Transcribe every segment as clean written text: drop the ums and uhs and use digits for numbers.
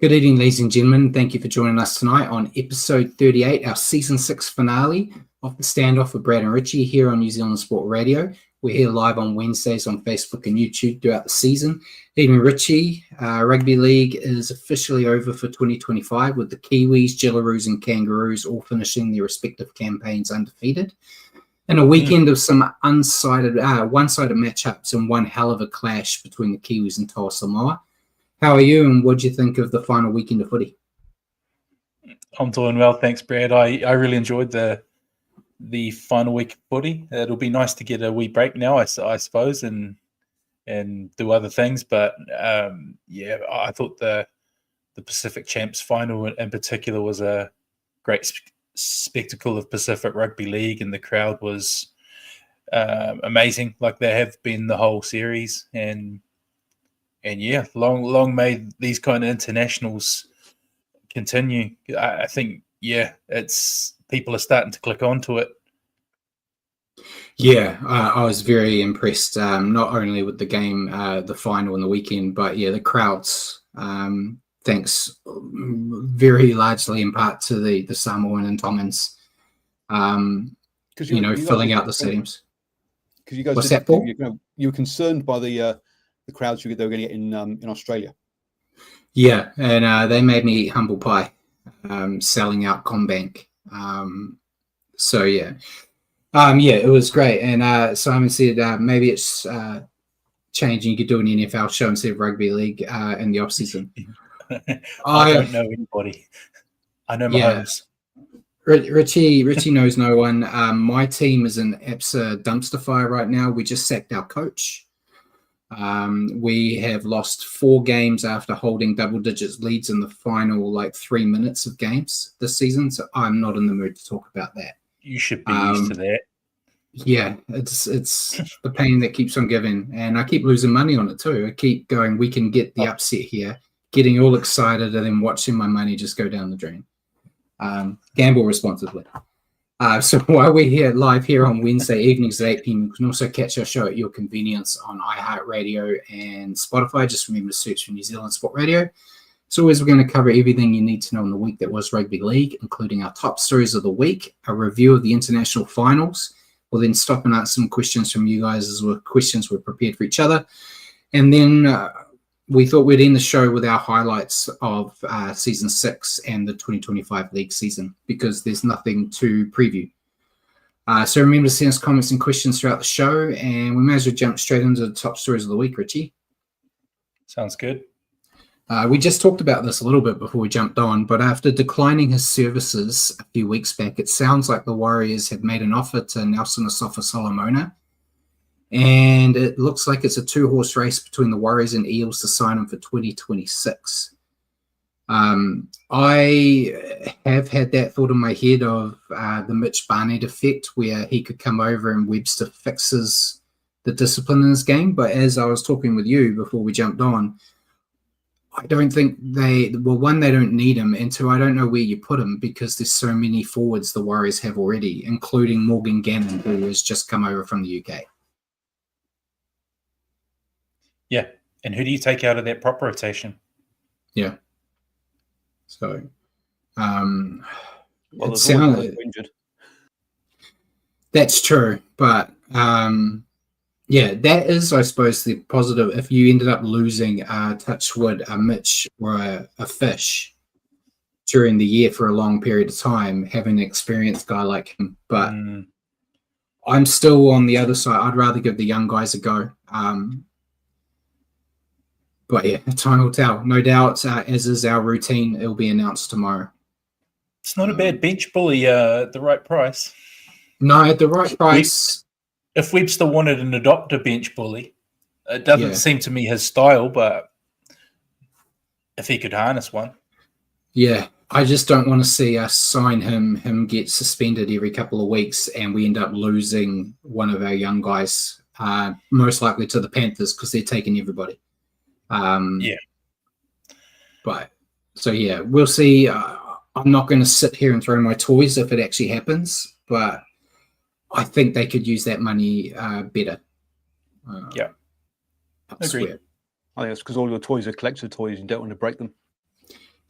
Good evening, ladies and gentlemen. Thank you for joining us tonight on episode 38, our season 6 finale of the standoff with Brad and Richie here on New Zealand Sport Radio. We're here live on Wednesdays on Facebook and YouTube throughout the season. Evening, Richie. Rugby League is officially over for 2025 with the Kiwis, Jillaroos and Kangaroos all finishing their respective campaigns undefeated. And a weekend of some one-sided matchups and one hell of a clash between the Kiwis and Toa Samoa. How are you, and what do you think of the final weekend of footy? I'm doing well, thanks, Brad. I really enjoyed the final week of footy. It'll be nice to get a wee break now, I suppose, and do other things. But I thought the Pacific Champs final in particular was a great spectacle of Pacific Rugby League, and the crowd was amazing, like they have been the whole series. And yeah, long may these kind of internationals continue. I think, it's people are starting to click onto it. Yeah, I was very impressed, not only with the game, the final and the weekend, but the crowds, thanks very largely in part to the Samoan and Tongans, filling out the stadiums. Because you guys What's that, Paul? You were concerned by the crowds they were going to get in Australia. Yeah, and they made me eat humble pie, selling out Combank. It was great. And Simon said maybe it's changing. You could do an NFL show instead of rugby league in the off season. I don't know anybody. I know Mahomes. Richie knows no one. My team is an absolute dumpster fire right now. We just sacked our coach. We have lost 4 games after holding double digits leads in the final 3 minutes of games this season. So I'm not in the mood to talk about that. You should be used to that. Yeah, it's the pain that keeps on giving, and I keep losing money on it too. I keep going, we can get the upset here, getting all excited, and then watching my money just go down the drain. Gamble responsibly. So while we're here live here on Wednesday evenings at 8 p.m, you can also catch our show at your convenience on iHeartRadio and Spotify. Just remember to search for New Zealand Sport Radio. As always, we're going to cover everything you need to know in the week that was Rugby League, including our top stories of the week, a review of the international finals. We'll then stop and answer some questions from you guys as well, questions we're prepared for each other. And then we thought we'd end the show with our highlights of Season 6 and the 2025 league season, because there's nothing to preview. So remember to send us comments and questions throughout the show, and we may as well jump straight into the top stories of the week, Richie. Sounds good. We just talked about this a little bit before we jumped on, but after declining his services a few weeks back, it sounds like the Warriors have made an offer to Nelson Asofa-Solomona, and it looks like it's a 2-horse race between the Warriors and Eels to sign him for 2026. I have had that thought in my head of the Mitch Barnett effect, where he could come over and Webster fixes the discipline in his game. But as I was talking with you before we jumped on, I don't think they don't need him, and 2, I don't know where you put him, because there's so many forwards the Warriors have already, including Morgan Gannon, who has just come over from the UK. Yeah, and who do you take out of that prop rotation? Yeah. So, it sounds injured. That's true, but that is, I suppose, the positive. If you ended up losing Touchwood, a Mitch, or a Fish during the year for a long period of time, having an experienced guy like him. But I'm still on the other side. I'd rather give the young guys a go. But time will tell. No doubt, as is our routine, it'll be announced tomorrow. It's not a bad bench bully at the right price. No, at the right price. If Webster wanted an adopt a bench bully, it doesn't seem to me his style, but if he could harness one. Yeah, I just don't want to see us sign him get suspended every couple of weeks, and we end up losing one of our young guys, most likely to the Panthers, because they're taking everybody. But so we'll see. I'm not going to sit here and throw my toys if it actually happens, but I think they could use that money better. Agreed. I think it's because all your toys are collector toys. You don't want to break them.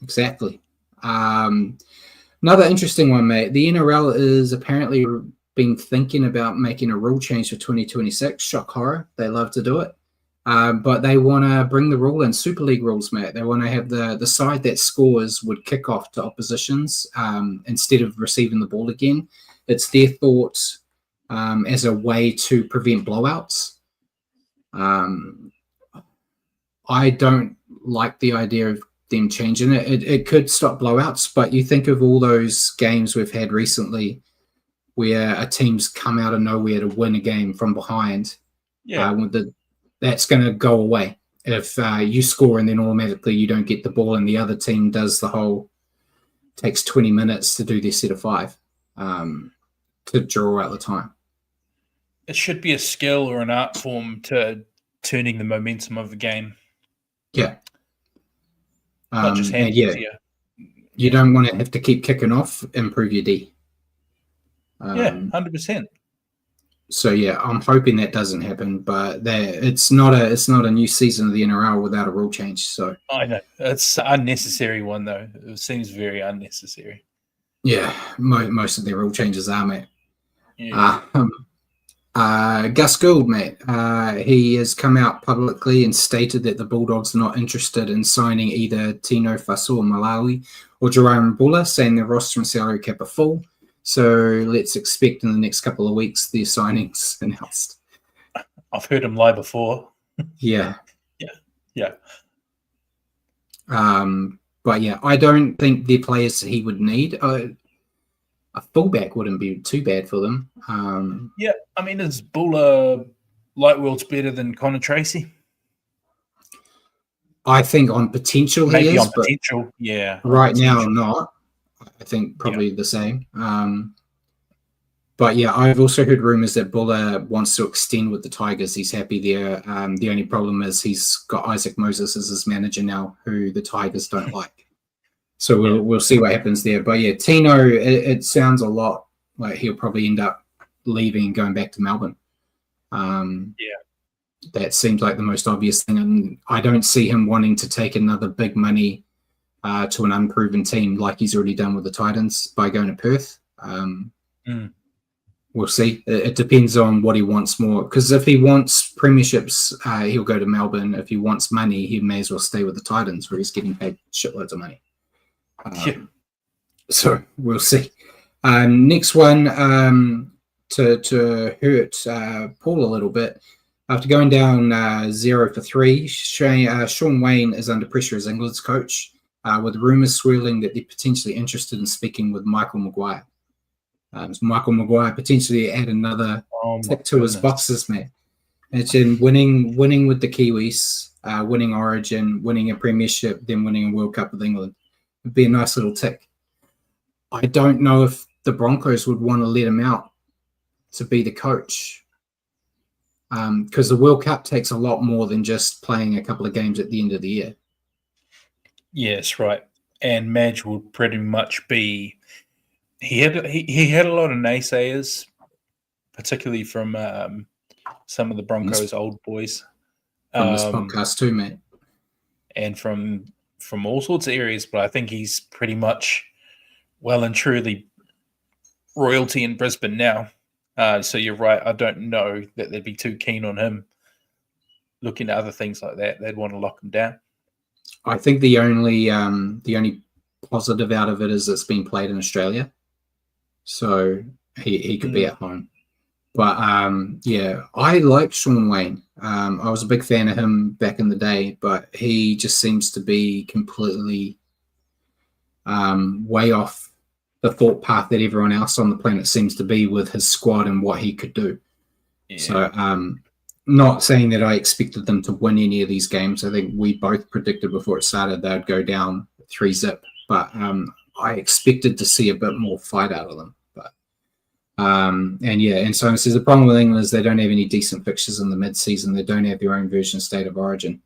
exactly. Another interesting one, mate. The NRL is apparently been thinking about making a rule change for 2026. Shock horror. They love to do it. But they want to bring the rule in Super League rules, mate. They want to have the side that scores would kick off to oppositions instead of receiving the ball again. It's their thoughts as a way to prevent blowouts. I don't like the idea of them changing it. It could stop blowouts, but you think of all those games we've had recently where a team's come out of nowhere to win a game from behind. Yeah. That's going to go away if you score and then automatically you don't get the ball and the other team does the whole takes 20 minutes to do their set of 5 to draw out the time. It should be a skill or an art form to turning the momentum of the game. Yeah. Not just hands. You don't want to have to keep kicking off, improve your D. 100%. So yeah, I'm hoping that doesn't happen, but it's not a new season of the NRL without a rule change. So I know it's an unnecessary one though. It seems very unnecessary. Yeah, most of their rule changes are, mate. Yeah. Gus Gould, mate, he has come out publicly and stated that the Bulldogs are not interested in signing either Tino Fa'asuamaleaui or Jerome Buller, saying their roster and salary cap are full. So let's expect in the next couple of weeks their signings announced. I've heard him lie before. Yeah. Yeah. But yeah, I don't think they're players he would need. A fullback wouldn't be too bad for them. Yeah, I mean, is Buller light worlds better than Connor Tracy? I think on potential Maybe he is, on potential, yeah. Right now, not. I think probably the same. But yeah, I've also heard rumors that Buller wants to extend with the Tigers. He's happy there. The only problem is he's got Isaac Moses as his manager now, who the Tigers don't like. So we'll see what happens there. But yeah, Tino, it sounds a lot like he'll probably end up leaving and going back to Melbourne. That seems like the most obvious thing. And I don't see him wanting to take another big money to an unproven team like he's already done with the Titans by going to Perth. We'll see. It depends on what he wants more. Because if he wants premierships, he'll go to Melbourne. If he wants money, he may as well stay with the Titans where he's getting paid shitloads of money. So we'll see. Next one to hurt Paul a little bit. After going down 0 for 3, Sean Wayne is under pressure as England's coach, with rumours swirling that they're potentially interested in speaking with Michael Maguire. Michael Maguire potentially add another tick to his boxes, man. Imagine winning with the Kiwis, winning Origin, winning a premiership, then winning a World Cup with England. It'd be a nice little tick. I don't know if the Broncos would want to let him out to be the coach, because the World Cup takes a lot more than just playing a couple of games at the end of the year. Yes, right. And Madge would pretty much be. He had a lot of naysayers, particularly from some of the Broncos' old boys. From this podcast too, mate. And from all sorts of areas, but I think he's pretty much well and truly royalty in Brisbane now. So you're right. I don't know that they'd be too keen on him looking at other things like that. They'd want to lock him down. I think the only positive out of it is it's been played in Australia. So he could be at home. But, I like Sean Wayne. I was a big fan of him back in the day, but he just seems to be completely way off the thought path that everyone else on the planet seems to be with his squad and what he could do. Yeah. So not saying that I expected them to win any of these games. I think we both predicted before it started they'd go down 3-0. But I expected to see a bit more fight out of them. And so it says the problem with England is they don't have any decent fixtures in the mid-season. They don't have their own version of State of Origin.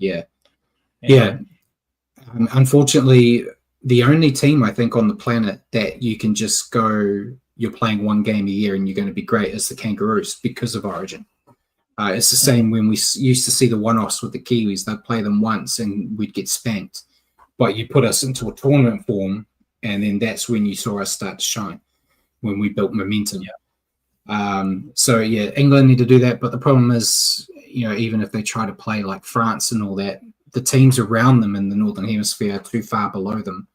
Unfortunately, the only team I think on the planet that you can just go, you're playing one game a year and you're going to be great is the Kangaroos because of Origin. It's the same when we used to see the one-offs with the Kiwis. They'd play them once and we'd get spanked. but you put us into a tournament form, and then that's when you saw us start to shine, when we built momentum. So yeah, England need to do that, but the problem is, even if they try to play like France and all that, the teams around them in the Northern Hemisphere are too far below them.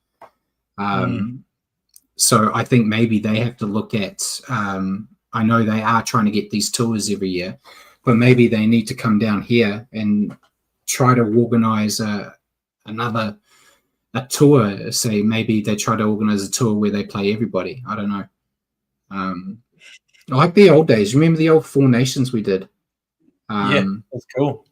So I think maybe they have to look at, I know they are trying to get these tours every year, but maybe they need to come down here and try to organize a tour. Say maybe they try to organize a tour where they play everybody. I don't know. Like the old days. Remember the old Four Nations we did? That's cool.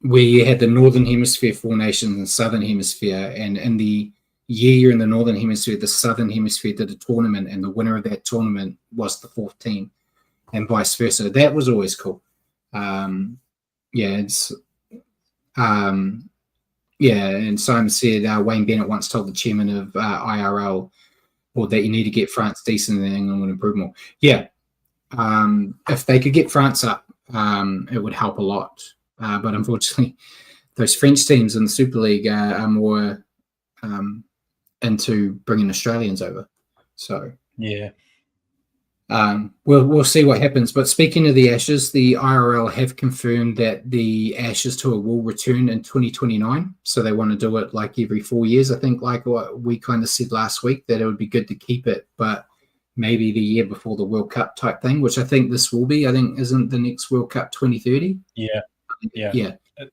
We had the Northern Hemisphere Four Nations and Southern Hemisphere, and in the year in the Northern Hemisphere, the Southern Hemisphere did a tournament, and the winner of that tournament was the fourth team, and vice versa. That was always cool. And Simon said Wayne Bennett once told the chairman of IRL, or that you need to get France decent and then England would improve more. Yeah. If they could get France up, it would help a lot. But unfortunately, those French teams in the Super League are more into bringing Australians over. So yeah, we'll see what happens. But speaking of the Ashes, the IRL have confirmed that the Ashes tour will return in 2029. So they want to do it like every 4 years. I think, like what we kind of said last week, that it would be good to keep it, but maybe the year before the World Cup type thing, which I think this will be. I think, isn't the next World Cup 2030? Yeah.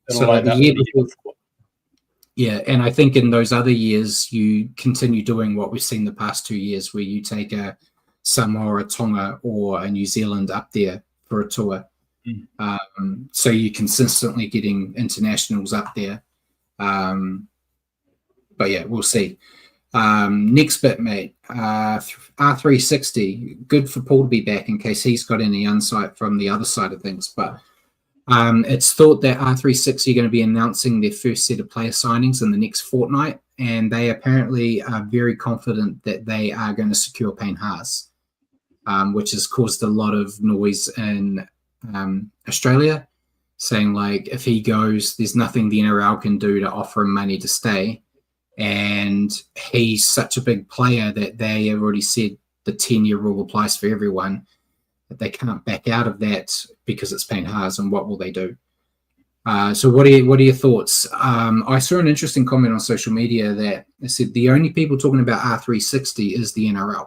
So like the year before. Yeah, and I think in those other years, you continue doing what we've seen the past 2 years, where you take a Samoa or a Tonga or a New Zealand up there for a tour. So you're consistently getting internationals up there. But yeah, we'll see. Next bit, mate. R360. Good for Paul to be back in case he's got any insight from the other side of things. But it's thought that R360 are going to be announcing their first set of player signings in the next fortnight, and they apparently are very confident that they are going to secure Payne Haas, which has caused a lot of noise in Australia, saying like if he goes, there's nothing the NRL can do to offer him money to stay. And he's such a big player that they have already said the 10-year rule applies for everyone, that they can't back out of that because it's Payne Haas, and what will they do? So what are your thoughts? I saw an interesting comment on social media that said the only people talking about R360 is the NRL.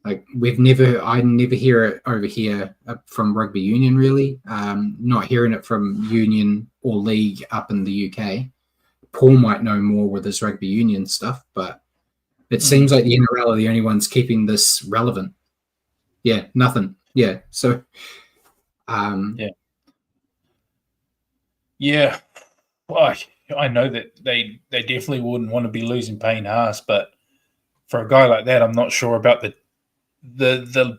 Like I never hear it over here from rugby union, really. Not hearing it from union or league up in the UK. Paul might know more with his rugby union stuff, but it seems like the NRL are the only ones keeping this relevant. Yeah, nothing. Yeah, so yeah. Well, I know that they definitely wouldn't want to be losing Payne Haas, but for a guy like that, I'm not sure about the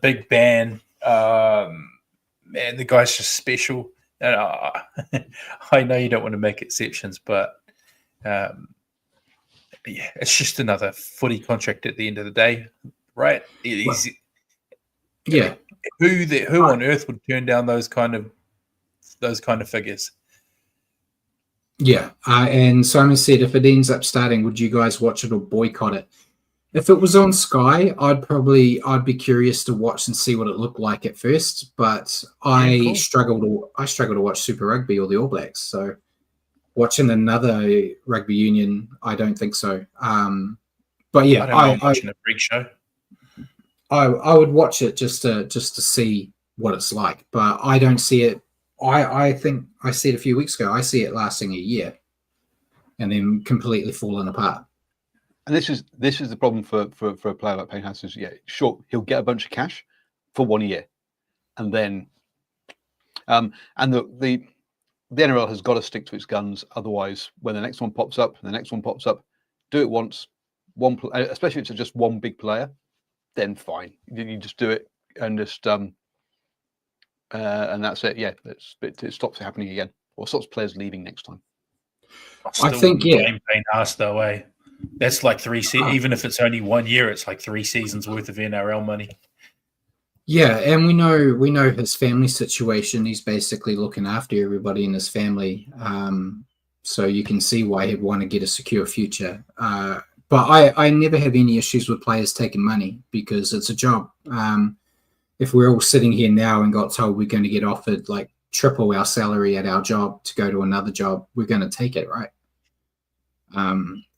big ban. Man, the guy's just special. And I know you don't want to make exceptions, but it's just another footy contract at the end of the day, right? Who on earth would turn down those kind of figures? Yeah, and Simon said if it ends up starting, would you guys watch it or boycott it? If it was on Sky, I'd be curious to watch and see what it looked like at first. But I struggle to watch Super Rugby or the All Blacks. So watching another rugby union, I don't think so. But yeah, I'm watching a freak show. I would watch it just to see what it's like, but I don't see it. I think I said a few weeks ago, I see it lasting a year and then completely falling apart. And this is the problem for a player like Payne Haas. Sure, he'll get a bunch of cash for 1 year, and then and the NRL has got to stick to its guns. Otherwise, when the next one pops up, do it once, especially if it's just one big player, then fine. You just do it and just and that's it. Yeah, it stops it happening again, or stops players leaving next time. I think Payne Haas though, eh? That's like even if it's only 1 year, it's like 3 seasons worth of NRL money. Yeah, and we know his family situation. He's basically looking after everybody in his family. So you can see why he'd want to get a secure future. But I never have any issues with players taking money because it's a job. If we're all sitting here now and got told we're going to get offered like triple our salary at our job to go to another job, we're going to take it, right?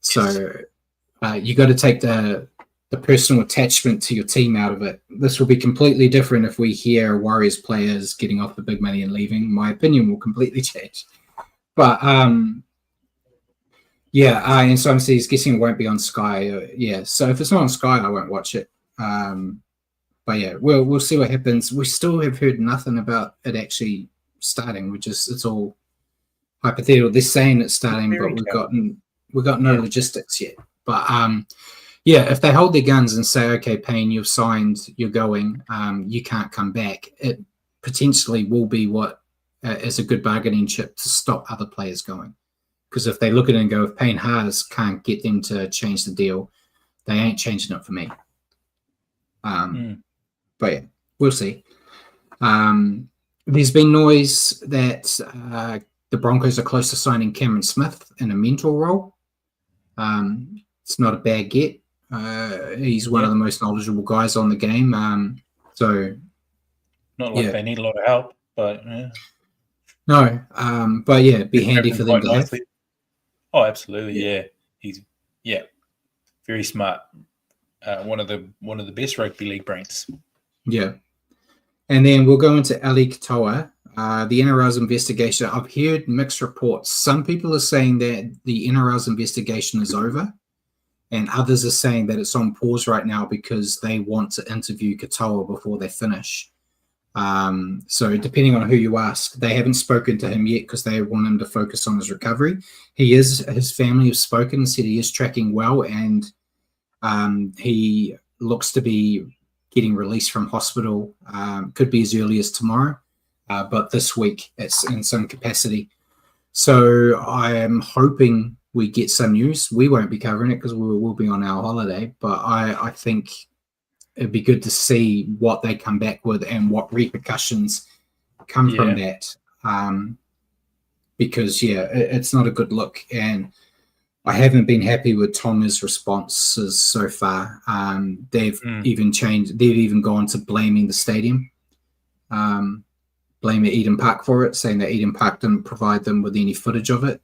So you got to take the personal attachment to your team out of it. This will be completely different if we hear Warriors players getting off the big money and leaving. My opinion will completely change. But and so I'm saying he's guessing it won't be on Sky. So if it's not on Sky, I won't watch it. But yeah, we'll see what happens. We still have heard nothing about it actually starting. It's all hypothetical. They're saying it's starting, but we've got no logistics yet. But if they hold their guns and say, okay, Payne, you've signed, you're going, you can't come back, it potentially will be what is a good bargaining chip to stop other players going. Because if they look at it and go, if Payne Haas can't get them to change the deal, they ain't changing it for me. But yeah, we'll see. There's been noise that the Broncos are close to signing Cameron Smith in a mentor role. It's not a bad get. He's one of the most knowledgeable guys on the game. So not like they need a lot of help, but no. But yeah, it'd be handy for them to have. Oh, absolutely, yeah. He's very smart. One of the best rugby league brains. Yeah. And then we'll go into Ali Katoa. The NRL's investigation. I've heard mixed reports. Some people are saying that the NRL's investigation is over, and others are saying that it's on pause right now because they want to interview Katoa before they finish. So depending on who you ask, they haven't spoken to him yet because they want him to focus on his recovery. His family have spoken, said he is tracking well, and he looks to be getting released from hospital. Could be as early as tomorrow, but this week it's in some capacity. So I am hoping we get some news. We won't be covering it because we will be on our holiday, but I think it'd be good to see what they come back with and what repercussions come from that. Because it's not a good look, and I haven't been happy with Tonga's responses so far. They've even gone to blaming the stadium, blaming Eden Park for it, saying that Eden Park didn't provide them with any footage of it,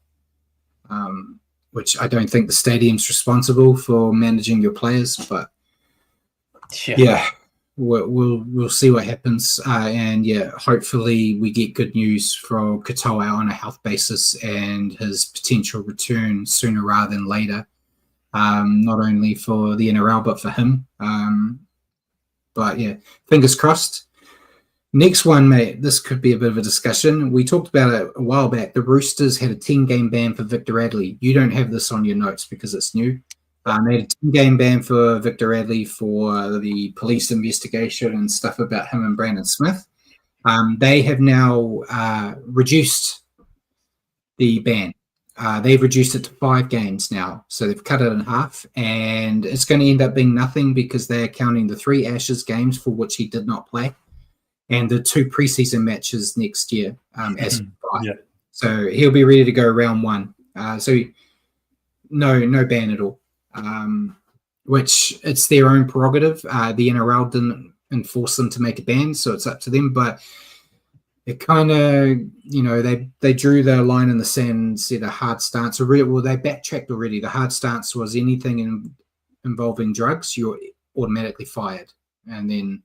which I don't think the stadium's responsible for managing your players. But we'll see what happens, and hopefully we get good news for Katoa on a health basis and his potential return sooner rather than later, not only for the NRL but for him. But fingers crossed. Next one, mate, this could be a bit of a discussion. We talked about it a while back. The Roosters had a 10-game ban for Victor Radley. You don't have this on your notes because it's new. They had a 10-game ban for Victor Radley for the police investigation and stuff about him and Brandon Smith. They have now reduced the ban. They've reduced it to 5 games now. So they've cut it in half. And it's going to end up being nothing because they're counting the 3 Ashes games for which he did not play and the 2 preseason matches next year as 5. So he'll be ready to go round 1. So no ban at all. Which it's their own prerogative. The NRL didn't enforce them to make a ban, so it's up to them. But it kind of, they drew their line in the sand and said a hard stance. Well, they backtracked already. The hard stance was anything involving drugs, you're automatically fired. And then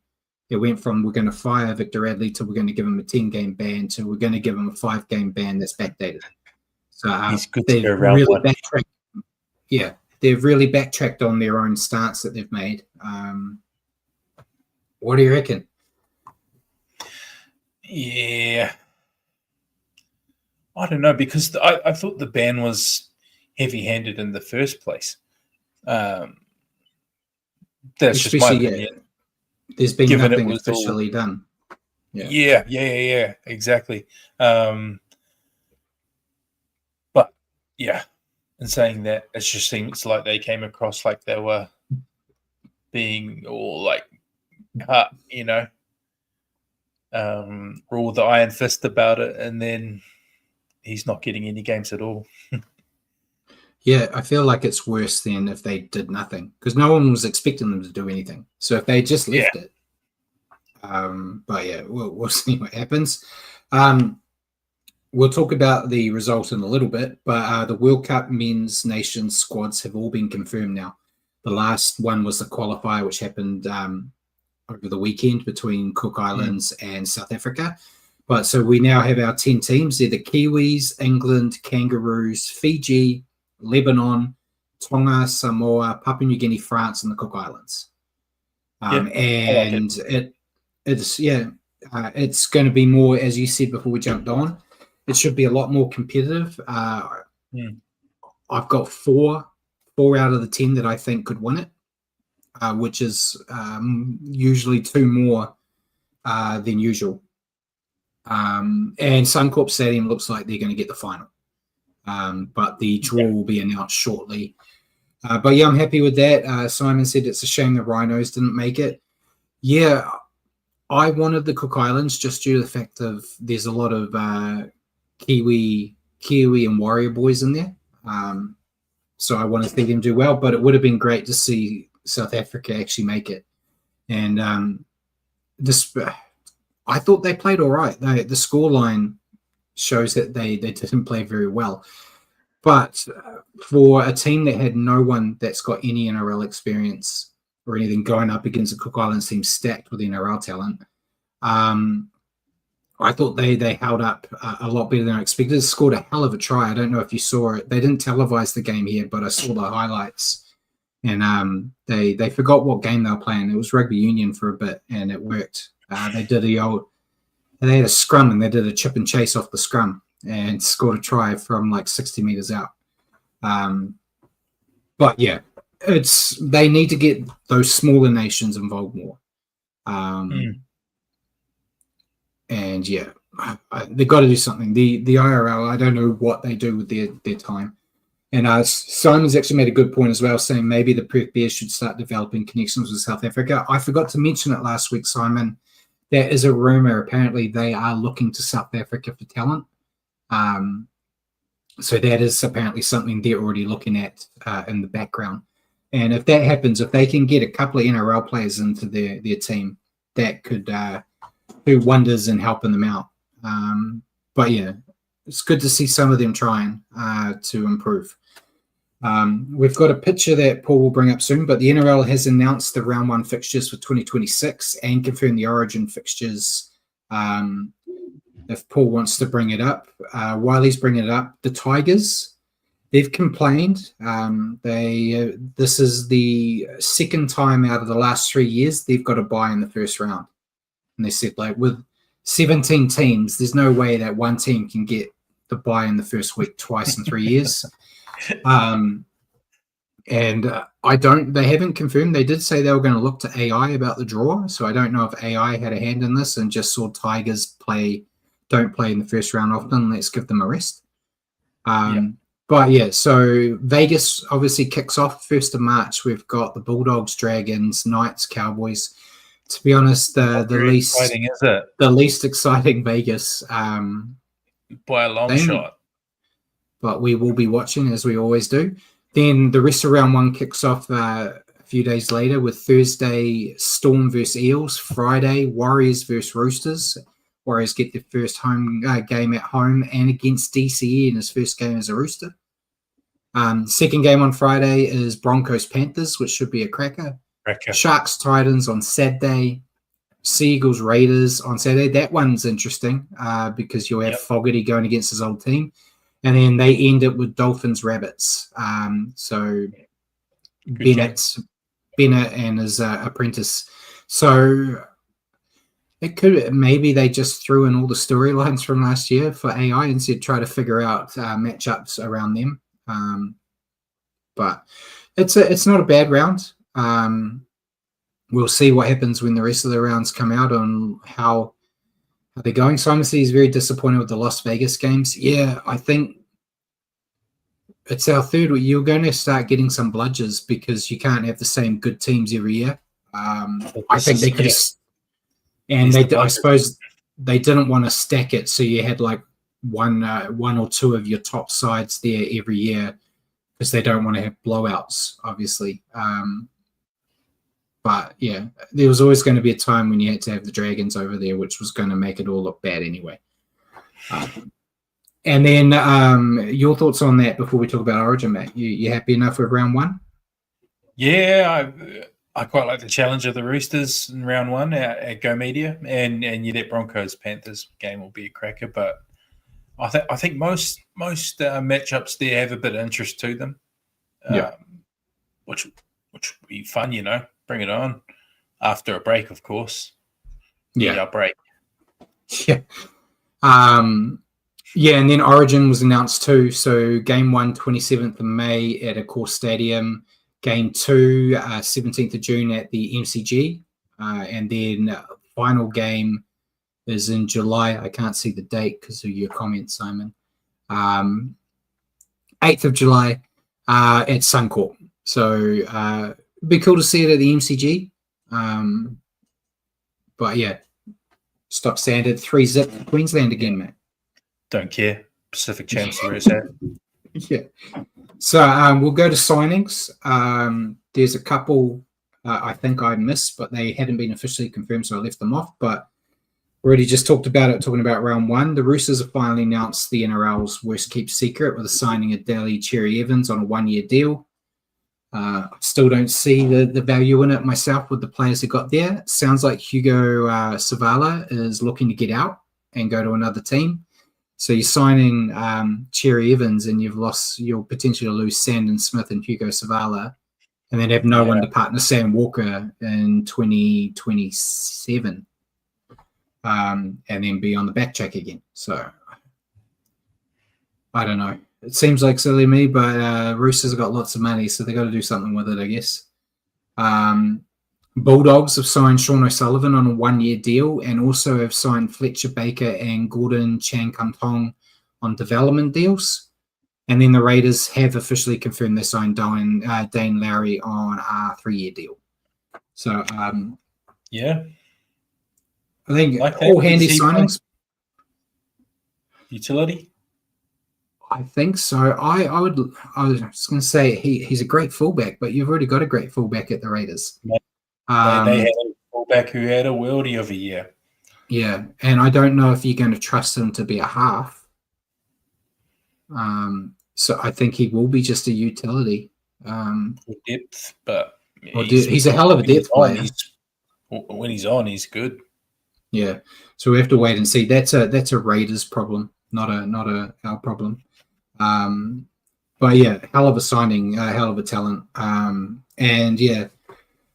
it went from we're going to fire Victor Radley to we're going to give him a 10-game ban to we're going to give him a 5-game ban that's backdated. So he's good to go around really backtracked. Yeah. They've really backtracked on their own stance that they've made. What do you reckon? Yeah. I don't know, because I thought the ban was heavy-handed in the first place. That's just my opinion. There's been nothing officially done. Yeah, exactly. But, in saying that, it just seems like they came across like they were being all like cut, rule the iron fist about it, and then he's not getting any games at all. Yeah, I feel like it's worse than if they did nothing because no one was expecting them to do anything. So if they just left it, but yeah, we'll see what happens. We'll talk about the result in a little bit, but the World Cup men's nations squads have all been confirmed now. The last one was the qualifier, which happened over the weekend between Cook Islands and South Africa. But so we now have our 10 teams. They're the Kiwis, England, Kangaroos, Fiji, Lebanon, Tonga, Samoa, Papua New Guinea, France, and the Cook Islands. And it's going to be more, as you said before we jumped on, it should be a lot more competitive. I've got four out of the 10 that I think could win it, which is usually 2 more than usual. And Suncorp Stadium looks like they're going to get the final. But the draw will be announced shortly. But yeah, I'm happy with that. Simon said it's a shame the Rhinos didn't make it. Yeah, I wanted the Cook Islands just due to the fact of there's a lot of Kiwi and Warrior boys in there. So I want to see them do well, but it would have been great to see South Africa actually make it. And I thought they played all right. The scoreline shows that they didn't play very well. But for a team that had no one that's got any NRL experience or anything going up against the Cook Islands team stacked with NRL talent, I thought they held up a lot better than I expected. They scored a hell of a try. I don't know if you saw it. They didn't televise the game here, but I saw the highlights. And they forgot what game they were playing. It was rugby union for a bit, and it worked. They had a scrum, and they did a chip and chase off the scrum and scored a try from like 60 meters out. But yeah, they need to get those smaller nations involved more. And yeah, they've got to do something. The IRL, I don't know what they do with their time. And Simon's actually made a good point as well, saying maybe the Perth Bears should start developing connections with South Africa. I forgot to mention it last week, Simon. There is a rumor. Apparently, they are looking to South Africa for talent. So that is apparently something they're already looking at in the background. And if that happens, if they can get a couple of NRL players into their team, that could do wonders in helping them out. But yeah, it's good to see some of them trying to improve. We've got a picture that Paul will bring up soon, but the NRL has announced the round 1 fixtures for 2026 and confirmed the Origin fixtures. If Paul wants to bring it up, while he's bringing it up, the Tigers, they've complained. This is the second time out of the last 3 years they've got a bye in the first round. And they said, like, with 17 teams, there's no way that one team can get the bye in the first week twice in 3 years. They haven't confirmed. They did say they were going to look to AI about the draw. So I don't know if AI had a hand in this and just saw Tigers don't play in the first round often. Let's give them a rest. But yeah, so Vegas obviously kicks off 1st of March. We've got the Bulldogs, Dragons, Knights, Cowboys. To be honest, the least exciting, is it? The least exciting Vegas by a long shot. But we will be watching as we always do. Then the rest of round 1 kicks off a few days later with Thursday Storm versus Eels, Friday Warriors versus Roosters. Warriors get their first home game at home and against DCE in his first game as a Rooster. Second game on Friday is Broncos Panthers, which should be a cracker. Sharks Titans on Saturday. Seagulls Raiders on Saturday. That one's interesting because you'll have Fogarty going against his old team. And then they end it with Dolphins Rabbits. So Bennett and his apprentice. So it could maybe they just threw in all the storylines from last year for AI and said try to figure out matchups around them. But it's not a bad round. We'll see what happens when the rest of the rounds come out on how they're going. Simon said he's very disappointed with the Las Vegas games. Yeah, I think it's our third week. You're going to start getting some bludgers because you can't have the same good teams every year. I think they could have, and I suppose they didn't want to stack it, so you had like one or two of your top sides there every year because they don't want to have blowouts, obviously. But yeah, there was always going to be a time when you had to have the Dragons over there, which was going to make it all look bad anyway. And then your thoughts on that before we talk about Origin, Matt? You happy enough with round one? Yeah, I quite like the challenge of the Roosters in round one at Go Media, and that Broncos Panthers game will be a cracker. But I think most matchups there have a bit of interest to them, which would be fun, Bring it on after a break, of course. Yeah, a break. Yeah. Yeah, and then Origin was announced too. So game 1, 27th of May at Accor Stadium. Game 2, 17th of June at the MCG. And then final game is in July. I can't see the date because of your comments, Simon. 8th of July at Suncorp. So it'd be cool to see it at the MCG. But yeah, stock standard 3-0 Queensland again, mate. Don't care. Pacific Champs, where it's at. Yeah. So we'll go to signings. There's a couple I think I missed, but they hadn't been officially confirmed, so I left them off. But already just talking about round one. The Roosters have finally announced the NRL's worst kept secret with the signing of Daly Cherry Evans on a 1-year deal. Still don't see the value in it myself with the players who got there. Sounds like Hugo Savala is looking to get out and go to another team. So you're signing Cherry Evans and you'll potentially lose Sandon Smith and Hugo Savala and then have no one to partner Sam Walker in 2027 and then be on the back track again. So I don't know. It seems like silly me, but Roosters have got lots of money, so they got to do something with it, I guess. Bulldogs have signed Sean O'Sullivan on a 1-year deal and also have signed Fletcher Baker and Gordon Chan Kum Tong on development deals. And then the Raiders have officially confirmed they signed Dane Lowry on a 3-year deal. So, yeah. I think all handy signings. Utility? I think so. I was going to say he's a great fullback, but you've already got a great fullback at the Raiders. Yeah. They had a fullback who had a worldie of a year. Yeah, and I don't know if you're going to trust him to be a half. So I think he will be just a utility. Depth, but he's a hell of a depth player. When he's on, he's good. Yeah, so we have to wait and see. That's a Raiders problem, not our problem. But yeah, hell of a signing, hell of a talent. And yeah.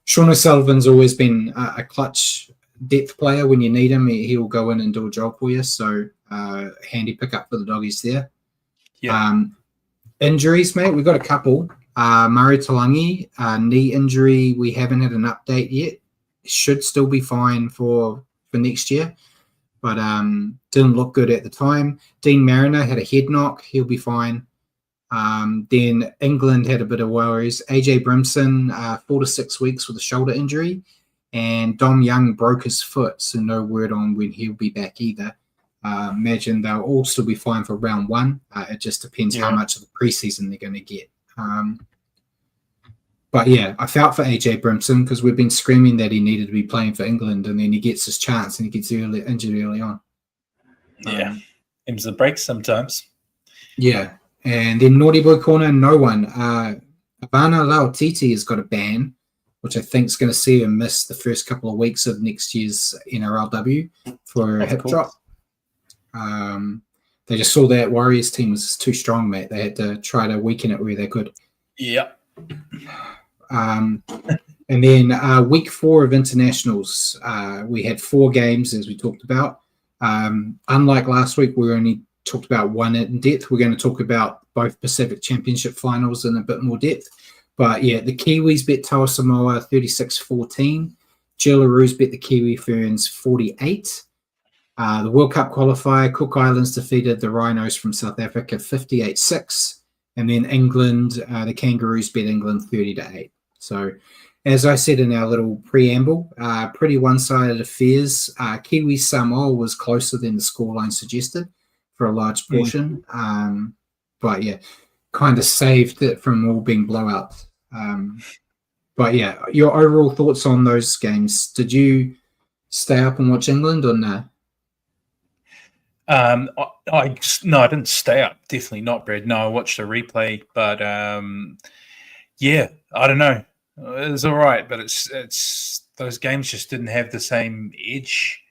Sean O'Sullivan's always been a clutch depth player. When you need him, he'll go in and do a job for you. So handy pickup for the doggies there. Yeah. Injuries, mate. We've got a couple. Murray Talangi, knee injury. We haven't had an update yet. Should still be fine for next year, but didn't look good at the time. Dean Mariner had a head knock. He'll be fine. Then England had a bit of worries. AJ Brimson, 4 to 6 weeks with a shoulder injury, and Dom Young broke his foot, so no word on when he'll be back either. Imagine they'll all still be fine for round one. It just depends how much of the preseason they're going to get. But yeah, I felt for AJ Brimson because we've been screaming that he needed to be playing for England, and then he gets his chance and he gets injured early on. Yeah, seems the break sometimes. Yeah. And then Naughty Boy Corner, no one. Ivana Lautiti has got a ban, which I think is going to see him miss the first couple of weeks of next year's NRLW for a hip drop. They just saw that Warriors team was too strong, mate. They had to try to weaken it where they could. Yeah. And then week 4 of internationals, we had 4 games, as we talked about. Unlike last week, we only talked about one in depth. We're going to talk about both Pacific Championship finals in a bit more depth. But yeah, the Kiwis bet Toa Samoa 36-14. Jillaroos bet the Kiwi Ferns 48. The World Cup qualifier, Cook Islands defeated the Rhinos from South Africa 58-6. And then England, the Kangaroos bet England 30-8. So as I said in our little preamble, pretty one-sided affairs. Kiwi Samoa was closer than the scoreline suggested. for a large portion. But yeah, kind of saved it from all being blowouts. But yeah, your overall thoughts on those games? Did you stay up and watch England or no? No, I didn't stay up. Definitely not, Brad. No, I watched a replay, but yeah, I don't know. It was all right, but it's those games just didn't have the same edge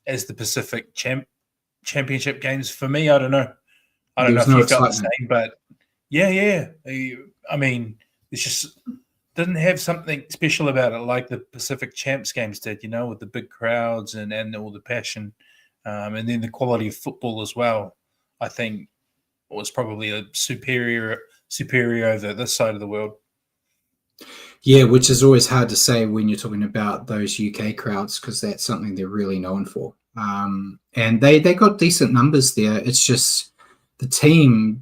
as the Pacific Championship games for me. I don't know. I don't know if you felt the same, but yeah. I mean, it's just didn't have something special about it like the Pacific Champs games did, with the big crowds and all the passion. And then the quality of football as well, I think, was probably a superior over this side of the world. Yeah, which is always hard to say when you're talking about those UK crowds because that's something they're really known for. And they got decent numbers there. It's just the team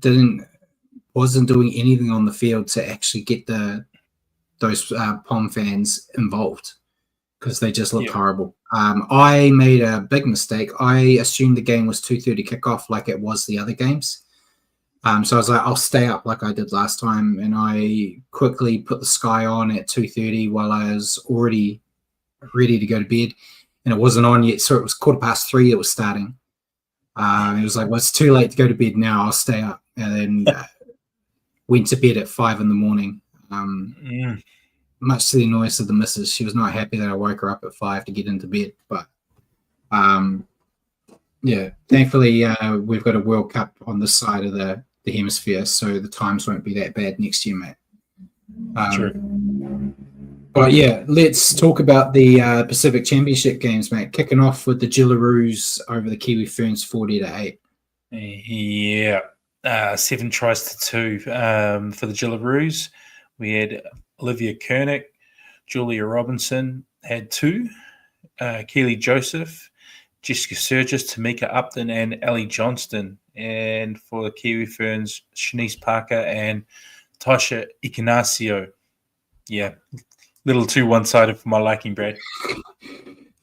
wasn't doing anything on the field to actually get those POM fans involved because they just looked horrible. I made a big mistake. I assumed the game was 2:30 kickoff like it was the other games. So I was like, I'll stay up like I did last time. And I quickly put the Sky on at 2:30 while I was already ready to go to bed. And it wasn't on yet. So it was 3:15 it was starting. It was like, well, it's too late to go to bed now. I'll stay up. And then went to bed at 5 a.m. Much to the annoyance of the missus. She was not happy that I woke her up at 5 to get into bed. But yeah, thankfully we've got a World Cup on this side of the hemisphere, so the times won't be that bad next year, mate. Sure. But yeah, let's talk about the Pacific Championship games, mate. Kicking off with the Jillaroos over the Kiwi Ferns 40-8. Yeah, 7 tries to 2 for the Jillaroos. We had Olivia Kernick, Julia Robinson had 2, Keely Joseph, Jessica Surgis, Tamika Upton, and Ellie Johnston. And for the Kiwi Ferns, Shanice Parker and Tasha Ignazio. Yeah, little too one-sided for my liking, Brad.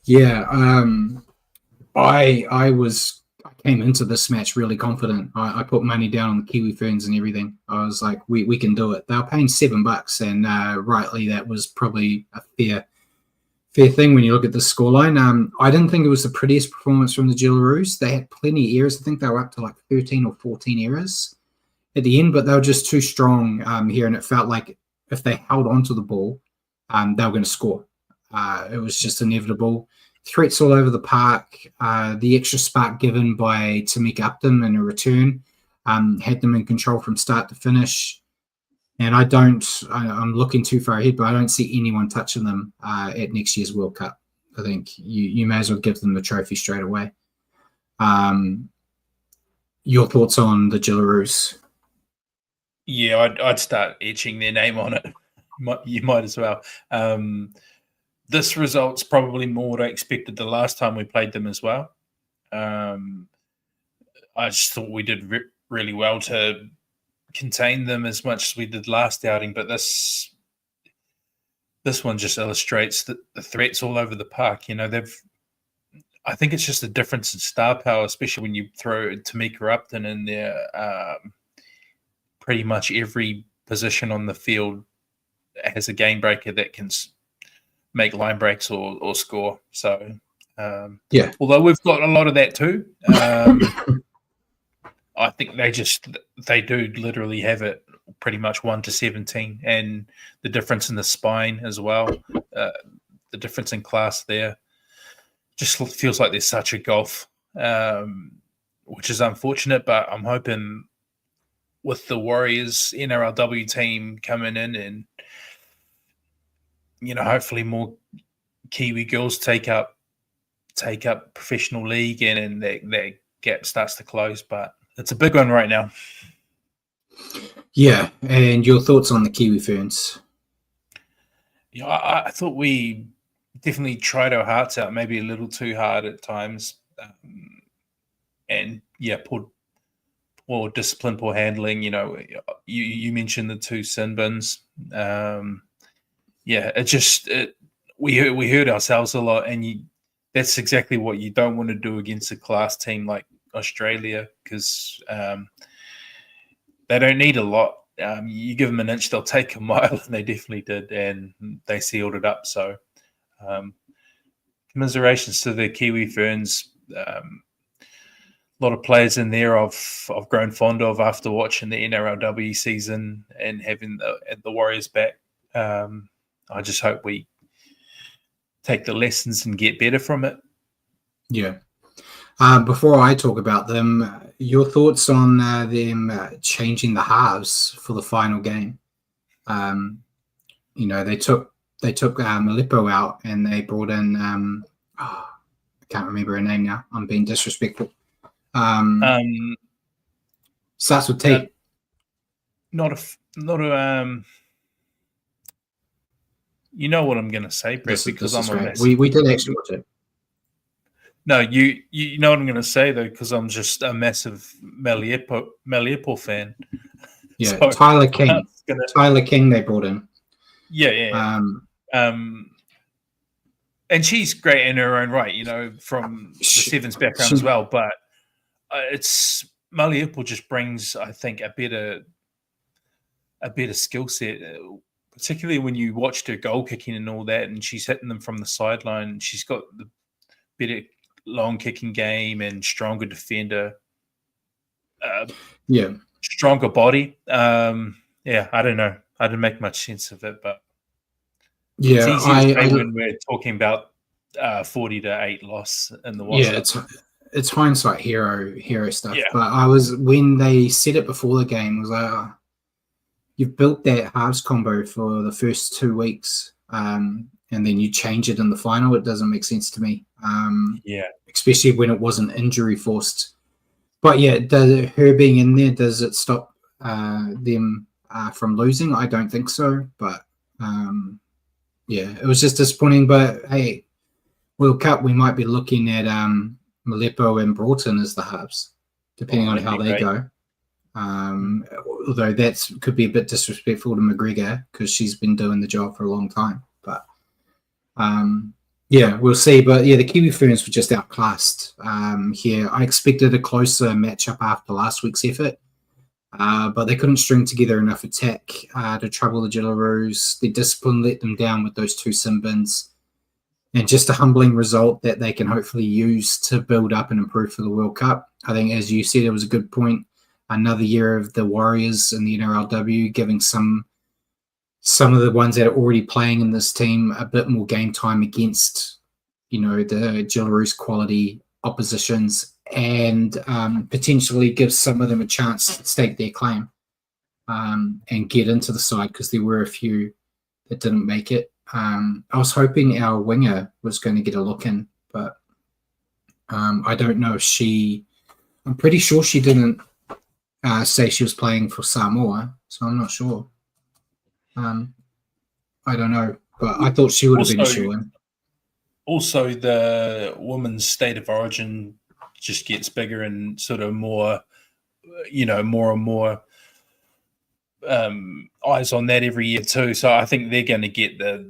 Yeah, I came into this match really confident. I put money down on the Kiwi Ferns and everything. I was like, we can do it. They were paying $7, and rightly, that was probably a fair thing when you look at the scoreline. I didn't think it was the prettiest performance from the Jillaroos. They had plenty of errors. I think they were up to like 13 or 14 errors at the end, but they were just too strong here, and it felt like if they held onto the ball, they were going to score. It was just inevitable. Threats all over the park. The extra spark given by Tamika Upton in a return had them in control from start to finish. And I'm looking too far ahead, but I don't see anyone touching them at next year's World Cup. I think you may as well give them the trophy straight away. Your thoughts on the Jillaroos? Yeah, I'd start etching their name on it. You might as well. This result's probably more what I expected the last time we played them as well. I just thought we did really well to contain them as much as we did last outing, but this one just illustrates the threats all over the park. I think it's just a difference in star power, especially when you throw Tamika Upton in there. Pretty much every position on the field has a game breaker that can make line breaks or score. So yeah, although we've got a lot of that too, I think they do literally have it pretty much 1 to 17, and the difference in the spine as well, the difference in class there, just feels like there's such a gulf, which is unfortunate. But I'm hoping with the Warriors NRLW team coming in and hopefully more Kiwi girls take up professional league and that gap starts to close. But it's a big one right now. Yeah, and your thoughts on the Kiwi Ferns? Yeah, I thought we definitely tried our hearts out, maybe a little too hard at times, and yeah, poor discipline, poor handling. You mentioned the 2 sin bins. Yeah, we hurt ourselves a lot, and that's exactly what you don't want to do against a class team like Australia because they don't need a lot. You give them an inch, they'll take a mile, and they definitely did, and they sealed it up. So, commiserations to the Kiwi Ferns. A lot of players in there I've grown fond of after watching the NRLW season and having the Warriors back. I just hope we take the lessons and get better from it. Yeah. Before I talk about them, your thoughts on them changing the halves for the final game? They took Malipo out and they brought in I can't remember her name now. I'm being disrespectful. Starts with T. Not a. You know what I'm going to say, Brett, because I'm a mess. We did actually watch it. No, you know what I'm going to say though, because I'm just a massive Malipo fan. Yeah, So Tyler King. Tyler King they brought in. Yeah. And she's great in her own right, from the Sevens background as well. But it's Malipo just brings, I think, a better skill set, particularly when you watched her goal kicking and all that, and she's hitting them from the sideline. She's got the better long kicking game and stronger defender. Stronger body. I don't know. I didn't make much sense of it, but it's easy to say when we're talking about 40-8 loss in the Wasp. Yeah, it's hindsight hero stuff. Yeah. But when they said it before the game, I was like, you've built that halves combo for the first 2 weeks, and then you change it in the final. It doesn't make sense to me. Especially when it wasn't injury forced. But yeah, her being in there, does it stop them from losing? I don't think so. But it was just disappointing. But hey, World Cup, we might be looking at Malipo and Broughton as the halves, depending on how they go. Although that could be a bit disrespectful to McGregor because she's been doing the job for a long time. But we'll see. But the Kiwi Ferns were just outclassed here. I expected a closer matchup after last week's effort, but they couldn't string together enough attack to trouble the Jillaroos. Their discipline let them down with those 2 sin bins. And just a humbling result that they can hopefully use to build up and improve for the World Cup. I think, as you said, it was a good point. Another year of the Warriors in the NRLW, giving some of the ones that are already playing in this team a bit more game time against, the Jillaroos quality oppositions, and potentially give some of them a chance to stake their claim and get into the side, because there were a few that didn't make it. I was hoping our winger was going to get a look in, but I don't know if I'm pretty sure she didn't say she was playing for Samoa, so I'm not sure. I don't know, but I thought she would have been a shoe-in. Also, the women's state of origin just gets bigger and sort of more, more and more eyes on that every year too. So I think they're going to get they're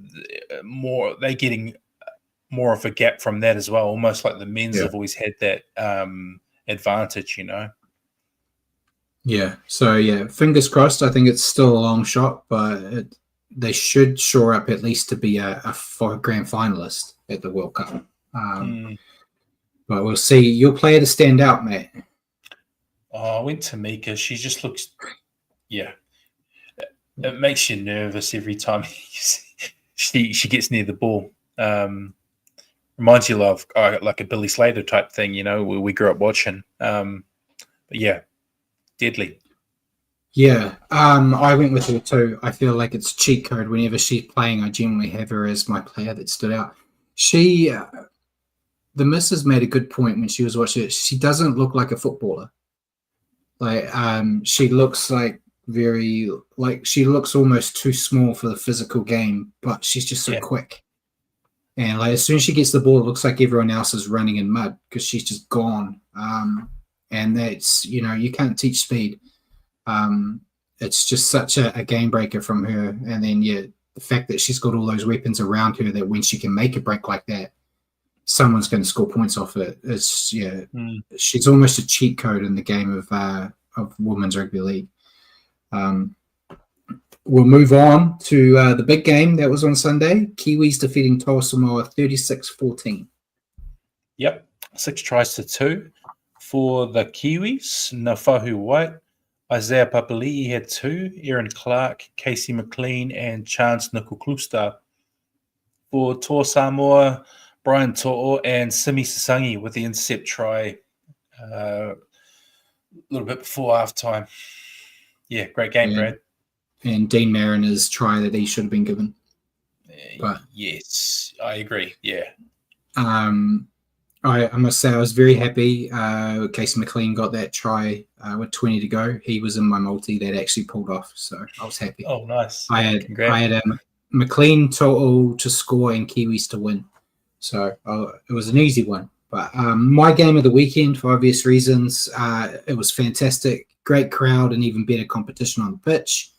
getting more of a gap from that as well, almost like the men's have always had that advantage, Yeah. So fingers crossed. I think it's still a long shot, but they should shore up at least to be a grand finalist at the World Cup. But we'll see. Your player to stand out, mate. I went to Mika. She just looks, it makes you nervous every time she gets near the ball. Reminds you of like a Billy Slater type thing, we grew up watching. But deadly. Yeah, I went with her too. I feel like it's cheat code. Whenever she's playing, I generally have her as my player that stood out. The missus made a good point when she was watching it. She doesn't look like a footballer. Like, she looks she looks almost too small for the physical game, but she's just so quick. And as soon as she gets the ball, it looks like everyone else is running in mud because she's just gone. And that's, you can't teach speed. It's just such a game breaker from her. And then, the fact that she's got all those weapons around her that when she can make a break like that, someone's going to score points off it. It's Mm. she's almost a cheat code in the game of women's rugby league. We'll move on to the big game that was on Sunday. Kiwis defeating Toa Samoa 36-14. Yep, 6 tries to 2 for the Kiwis. Nafahu White, Isaiah Papali'i had 2, Aaron Clark, Casey McLean, and Chance Nicol-Kluster. For Toa Samoa, Brian To'o and Simi Sasangi with the intercept try a little bit before halftime. Yeah, great game, Brad. And Dean Mariner's try that he should have been given. But yes, I agree. Yeah. I must say I was very happy. Casey McLean got that try with 20 to go. He was in my multi that actually pulled off, so I was happy. Oh, nice. I had McLean total to score and Kiwis to win, so it was an easy one. But my game of the weekend, for obvious reasons, it was fantastic, great crowd, and even better competition on the pitch.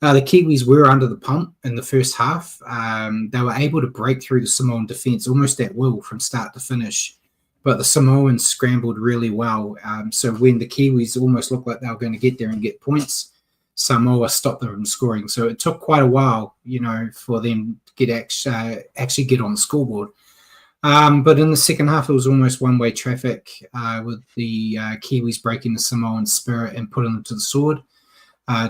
The Kiwis were under the pump in the first half. They were able to break through the Samoan defence almost at will from start to finish, but the Samoans scrambled really well. So when the Kiwis almost looked like they were going to get there and get points, Samoa stopped them from scoring. So it took quite a while, for them to get actually get on the scoreboard. But in the second half, it was almost one-way traffic with the Kiwis breaking the Samoan spirit and putting them to the sword.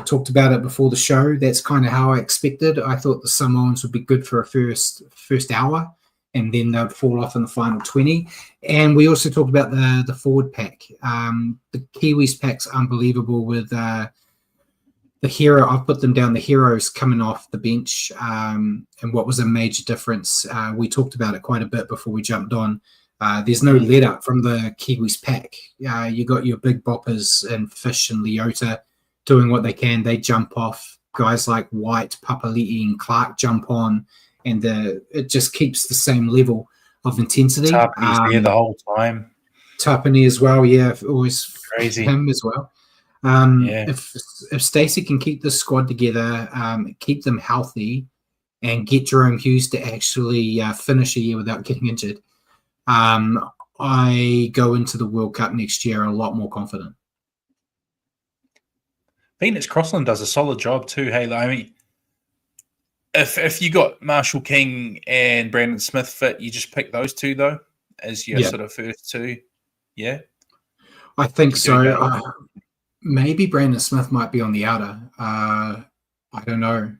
Talked about it before the show. That's kind of how I expected. I thought the Samoans would be good for a first hour, and then they'd fall off in the final 20. And we also talked about the forward pack. The Kiwis pack's unbelievable with the hero. I've put them down. The heroes coming off the bench, and what was a major difference. We talked about it quite a bit before we jumped on. There's no let up from the Kiwis pack. You got your big boppers and Fish and Leota doing what they can. They jump off. Guys like White, Papali'i, and Clark jump on, and it just keeps the same level of intensity. Tapani's there the whole time. Tapani as well, yeah, always crazy. Him as well. If Stacey can keep the squad together, keep them healthy, and get Jerome Hughes to actually finish a year without getting injured, I go into the World Cup next year a lot more confident. Phoenix Crossland does a solid job too. Hey, I mean, if you got Marshall King and Brandon Smith fit, you just pick those two though as your sort of first two. Yeah, I think so. Maybe Brandon Smith might be on the outer. I don't know.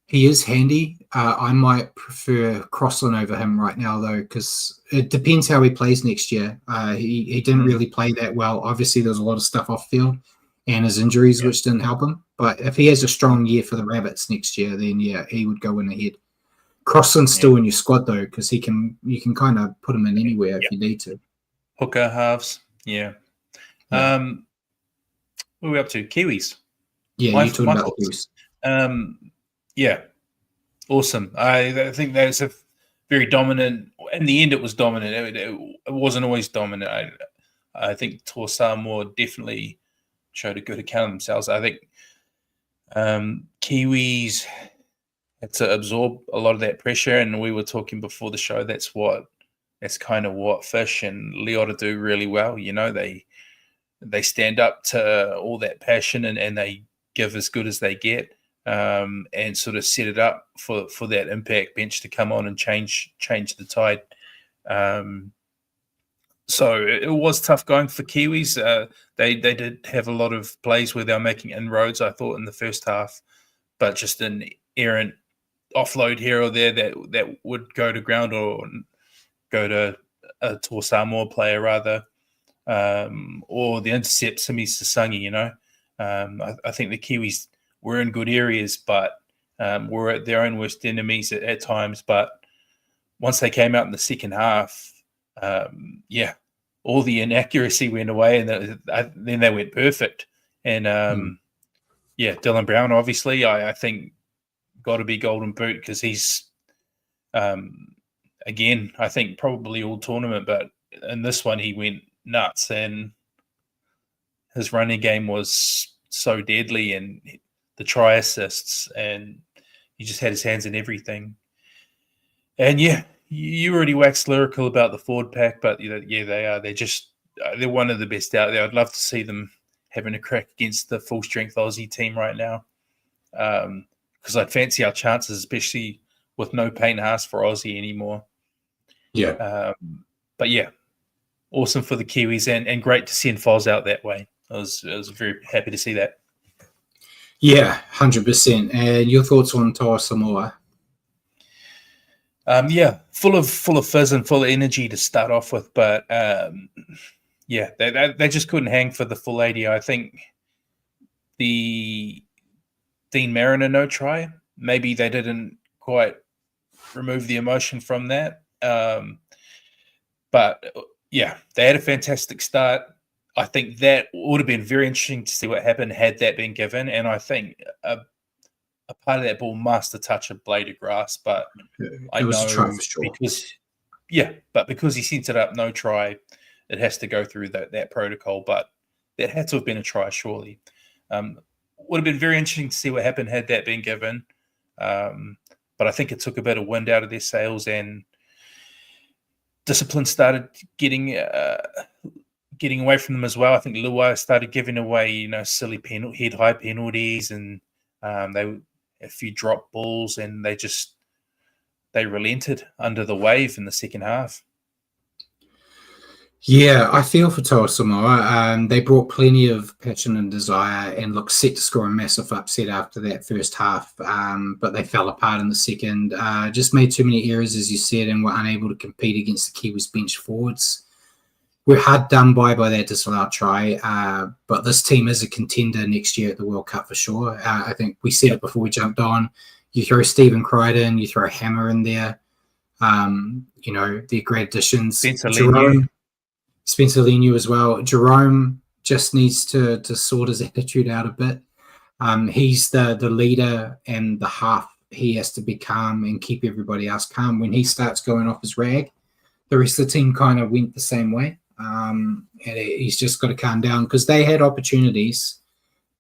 He is handy. I might prefer Crossland over him right now though, because it depends how he plays next year. He didn't really play that well. Obviously, there's a lot of stuff off field and his injuries, which didn't help him. But if he has a strong year for the Rabbits next year, then he would go in ahead. Crossland's still in your squad though, because you can kind of put him in anywhere if you need to. Hooker halves, yeah. What are we up to? Kiwis. Yeah, you talking about the Kiwis. Yeah, awesome. I think that's a very dominant. In the end, it was dominant. It wasn't always dominant. I think Toa Samoa definitely showed a good account of themselves. I think Kiwis had to absorb a lot of that pressure, and we were talking before the show. That's kind of what Fish and Leota do really well. They stand up to all that passion and they give as good as they get, and sort of set it up for that impact bench to come on and change the tide. So it was tough going for Kiwis. They did have a lot of plays where they were making inroads, I thought, in the first half, but just an errant offload here or there that would go to ground or go to a Toa Samoa player rather, or the intercept Simi Sasangi. I think the Kiwis were in good areas, but were at their own worst enemies at times. But once they came out in the second half, all the inaccuracy went away, and then they went perfect. And Dylan Brown, obviously, I think got to be Golden Boot because he's, again, I think probably all tournament, but in this one he went nuts, and his running game was so deadly, and the try assists, and he just had his hands in everything. And You already waxed lyrical about the forward pack, but yeah, they are. They're one of the best out there. I'd love to see them having a crack against the full strength Aussie team right now, because I'd fancy our chances, especially with no Payne Haas for Aussie anymore. Yeah. But yeah, awesome for the Kiwis, and great to send Foz out that way. I was very happy to see that. Yeah, 100%. And your thoughts on Toa Samoa? Yeah, full of fizz and full of energy to start off with, but yeah, they just couldn't hang for the full 80. I think the Dean Mariner no try, maybe they didn't quite remove the emotion from that. But yeah, they had a fantastic start. I think that would have been very interesting to see what happened had that been given. And I think a part of that ball must have touched a blade of grass, but I know because he sent it up no try, it has to go through that protocol. But that had to have been a try, surely. Would have been very interesting to see what happened had that been given. But I think it took a bit of wind out of their sails, and discipline started getting away from them as well. I think Lua started giving away, silly head high penalties, and they a few drop balls, and they relented under the wave in the second half. Yeah, I feel for Toa Samoa. They brought plenty of passion and desire and looked set to score a massive upset after that first half, but they fell apart in the second. Just made too many errors, as you said, and were unable to compete against the Kiwis bench forwards. We're hard done by that disallowed try, but this team is a contender next year at the World Cup for sure. I think we said it before we jumped on. You throw Stephen Crichton, you throw Hammer in there. They're great additions. Spencer Leniu as well. Jerome just needs to sort his attitude out a bit. He's the leader and the half. He has to be calm and keep everybody else calm. When he starts going off his rag, the rest of the team kind of went the same way. And he's just got to calm down because they had opportunities.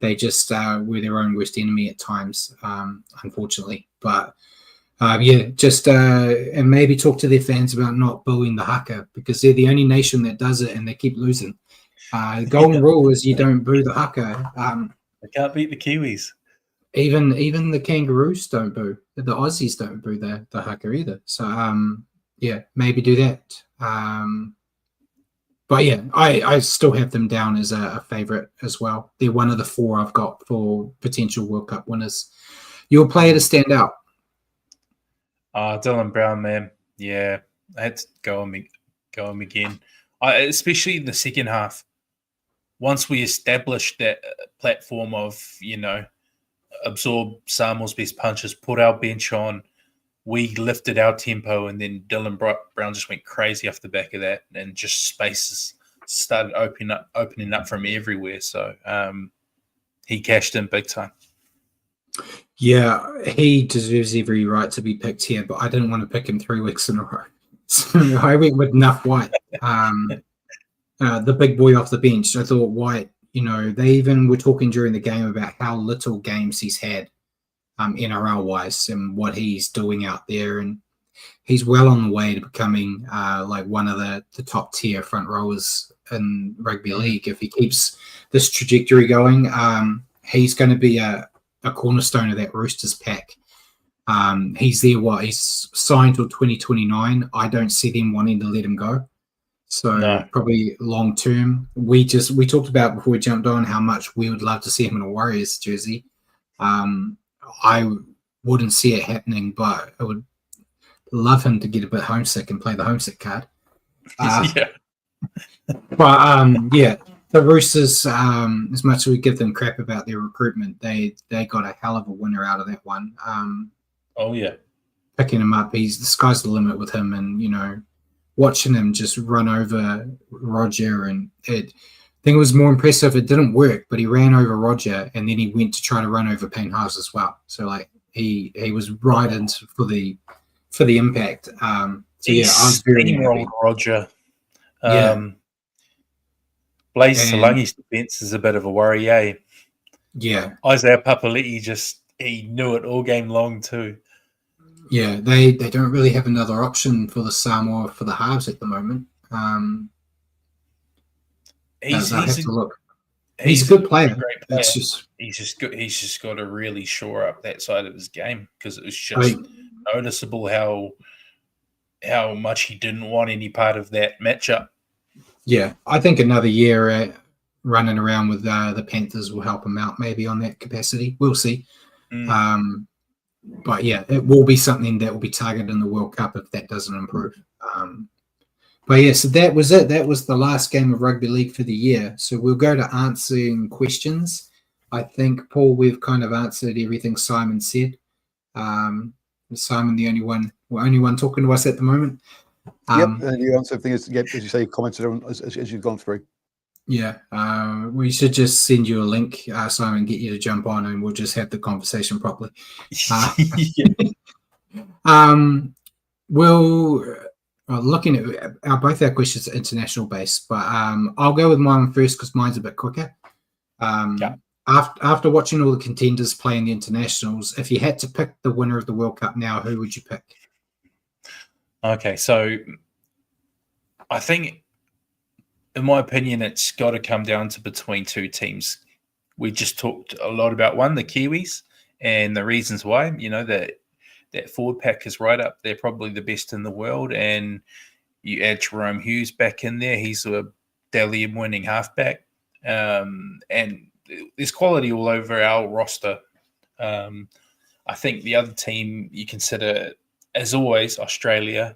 They just were their own worst enemy at times, unfortunately. But and maybe talk to their fans about not booing the haka because they're the only nation that does it and they keep losing. The golden rule is you don't boo the haka. They can't beat the Kiwis. Even the Kangaroos don't boo. The Aussies don't boo the haka either. So maybe do that. But yeah, I still have them down as a favourite as well. They're one of the 4 I've got for potential World Cup winners. Your player to stand out? Dylan Brown, man. Yeah, I had to go on again. Especially in the second half. Once we established that platform of, absorb Samuel's best punches, put our bench on, we lifted our tempo, and then Dylan Brown just went crazy off the back of that, and just spaces started opening up from everywhere. So he cashed in big time. Yeah, he deserves every right to be picked here, but I didn't want to pick him 3 weeks in a row. So I went with Nuff White, the big boy off the bench. I thought White, they even were talking during the game about how little games he's had NRL-wise and what he's doing out there. And he's well on the way to becoming like one of the top tier front rowers in rugby league. If he keeps this trajectory going, he's going to be a cornerstone of that Roosters pack. He's there. He's signed till 2029. I don't see them wanting to let him go. So probably long term. We talked about before we jumped on how much we would love to see him in a Warriors jersey. I wouldn't see it happening, but I would love him to get a bit homesick and play the homesick card. The Roosters, as much as we give them crap about their recruitment, they got a hell of a winner out of that one. Picking him up, the sky's the limit with him, and watching him just run over Roger, and I think it was more impressive. It didn't work, but he ran over Roger, and then he went to try to run over Payne Haas as well. So he was right into for the impact. I was very happy. Roger. Blaze Salangi's defense is a bit of a worry, eh? Yeah. Isaiah Papali'i he knew it all game long too. Yeah, they don't really have another option for the Samoa for the halves at the moment. He's They'll have a to look. He's a good player. great player. It's just He's just got to really shore up that side of his game, because it was I just mean, noticeable how much he didn't want any part of that matchup. yeah, I think another year running around with the Panthers will help him out maybe on that capacity. We'll see. But yeah, it will be something that will be targeted in the World Cup if that doesn't improve. But yeah, so that was it. That was the last game of rugby league for the year. So we'll go to answering questions. I think, Paul, we've kind of answered everything Simon said. Simon, the only one talking to us at the moment. Yep, and you answer everything as you say, you've commented on as you've gone through. Yeah, we should just send you a link, Simon, get you to jump on, and we'll just have the conversation properly. We'll looking at both our questions are international based, but I'll go with mine first because mine's a bit quicker. After watching all the contenders play in the internationals, if you had to pick the winner of the World Cup now, who would you pick? Okay, so I think, in my opinion, it's got to come down to between two teams. We just talked a lot about one, the Kiwis, and the reasons why. You know, that forward pack is right up there, probably the best in the world. And you add Jerome Hughes back in there. He's a Dalian winning halfback. And there's quality all over our roster. I think the other team you consider, as always, Australia,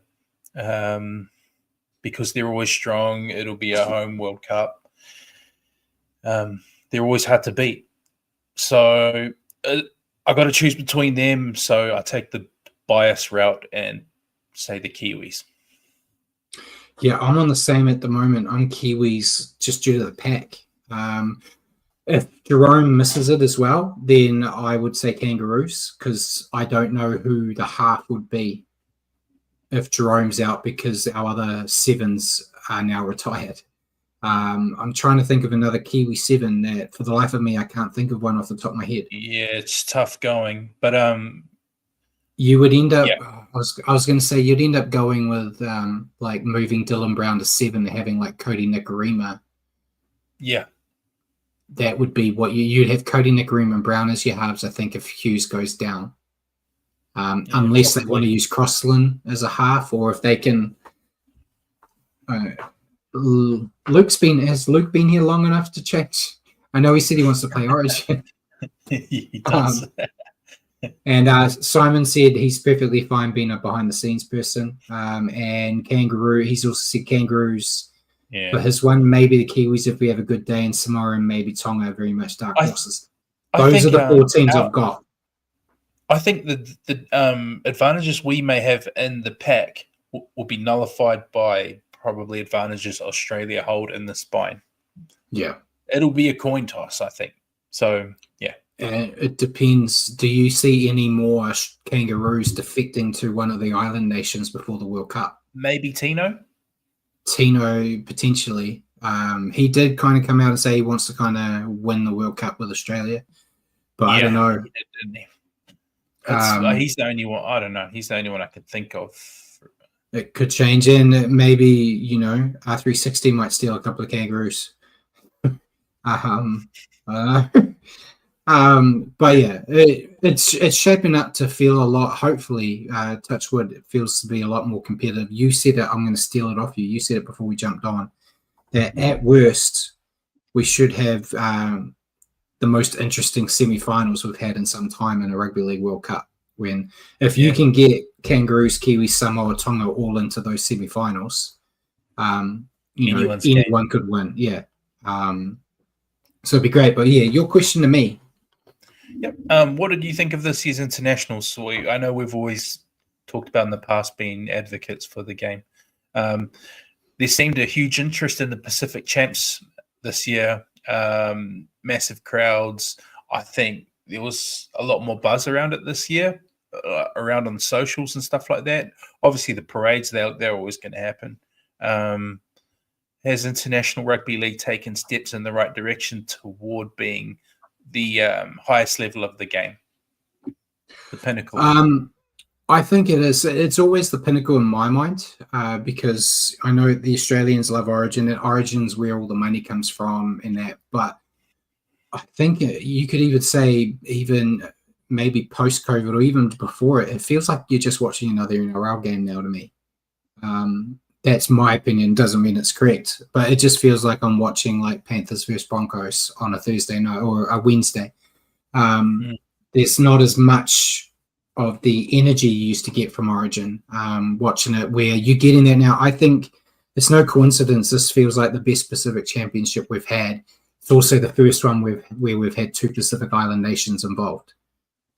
because they're always strong. It'll be a home World Cup. They're always hard to beat. So I got to choose between them. So I take the bias route and say the Kiwis. Yeah, I'm on the same at the moment. I'm Kiwis just due to the pack. If Jerome misses it as well, then I would say Kangaroos because I don't know who the half would be if Jerome's out because our other sevens are now retired. I'm trying to think of another Kiwi seven that, for the life of me, I can't think of one off the top of my head. Yeah, it's tough going, but you would end up. Yeah. I was going to say you'd end up going with like moving Dylan Brown to seven, having like Cody Nikorima. Yeah. That would be what you'd have Cody Nikorima and Brown as your halves, I think, if Hughes goes down. Unless they want to use Crossland as a half, or if they can. Has Luke been here long enough to change? I know he said he wants to play Origin. He does. And Simon said he's perfectly fine being a behind-the-scenes person. And Kangaroo, he's also said Kangaroos. Yeah. But his one, maybe the Kiwis if we have a good day, and Samoa and maybe Tonga are very much dark horses. Those are the four teams I've got. I think the advantages we may have in the pack will be nullified by probably advantages Australia hold in the spine. Yeah. It'll be a coin toss, I think. So, yeah. And it depends. Do you see any more Kangaroos defecting to one of the island nations before the World Cup? Maybe Tino, potentially. He did kind of come out and say he wants to kind of win the World Cup with Australia, but I don't know. He did, didn't he? He's the only one. I don't know. He's the only one I could think of. It could change, and maybe R360 might steal a couple of Kangaroos. I don't know. But yeah, it's shaping up to feel a lot. Hopefully, touchwood, it feels to be a lot more competitive. You said it. I'm going to steal it off you. You said it before we jumped on. That at worst, we should have the most interesting semi-finals we've had in some time in a Rugby League World Cup. If you can get Kangaroos, Kiwis, Samoa, Tonga all into those semi-finals, anyone could win. Yeah. So it'd be great. But yeah, your question to me. Yep. What did you think of this year's internationals? I know we've always talked about in the past being advocates for the game. There seemed a huge interest in the Pacific Champs this year. Massive crowds. I think there was a lot more buzz around it this year, around on the socials and stuff like that. Obviously, the parades, they're always going to happen. Has International Rugby League taken steps in the right direction toward being the highest level of the game, the pinnacle? I think it is. It's always the pinnacle in my mind because I know the Australians love Origin, and Origin's where all the money comes from and that. But I think you could even say, even maybe post-COVID or even before it, it feels like you're just watching another NRL game now to me. That's my opinion. Doesn't mean it's correct, but it just feels like I'm watching like Panthers versus Broncos on a Thursday night or a Wednesday. There's not as much of the energy you used to get from Origin watching it, where you're getting that now. I think it's no coincidence this feels like the best Pacific Championship we've had. It's also the first one where we've had two Pacific Island nations involved,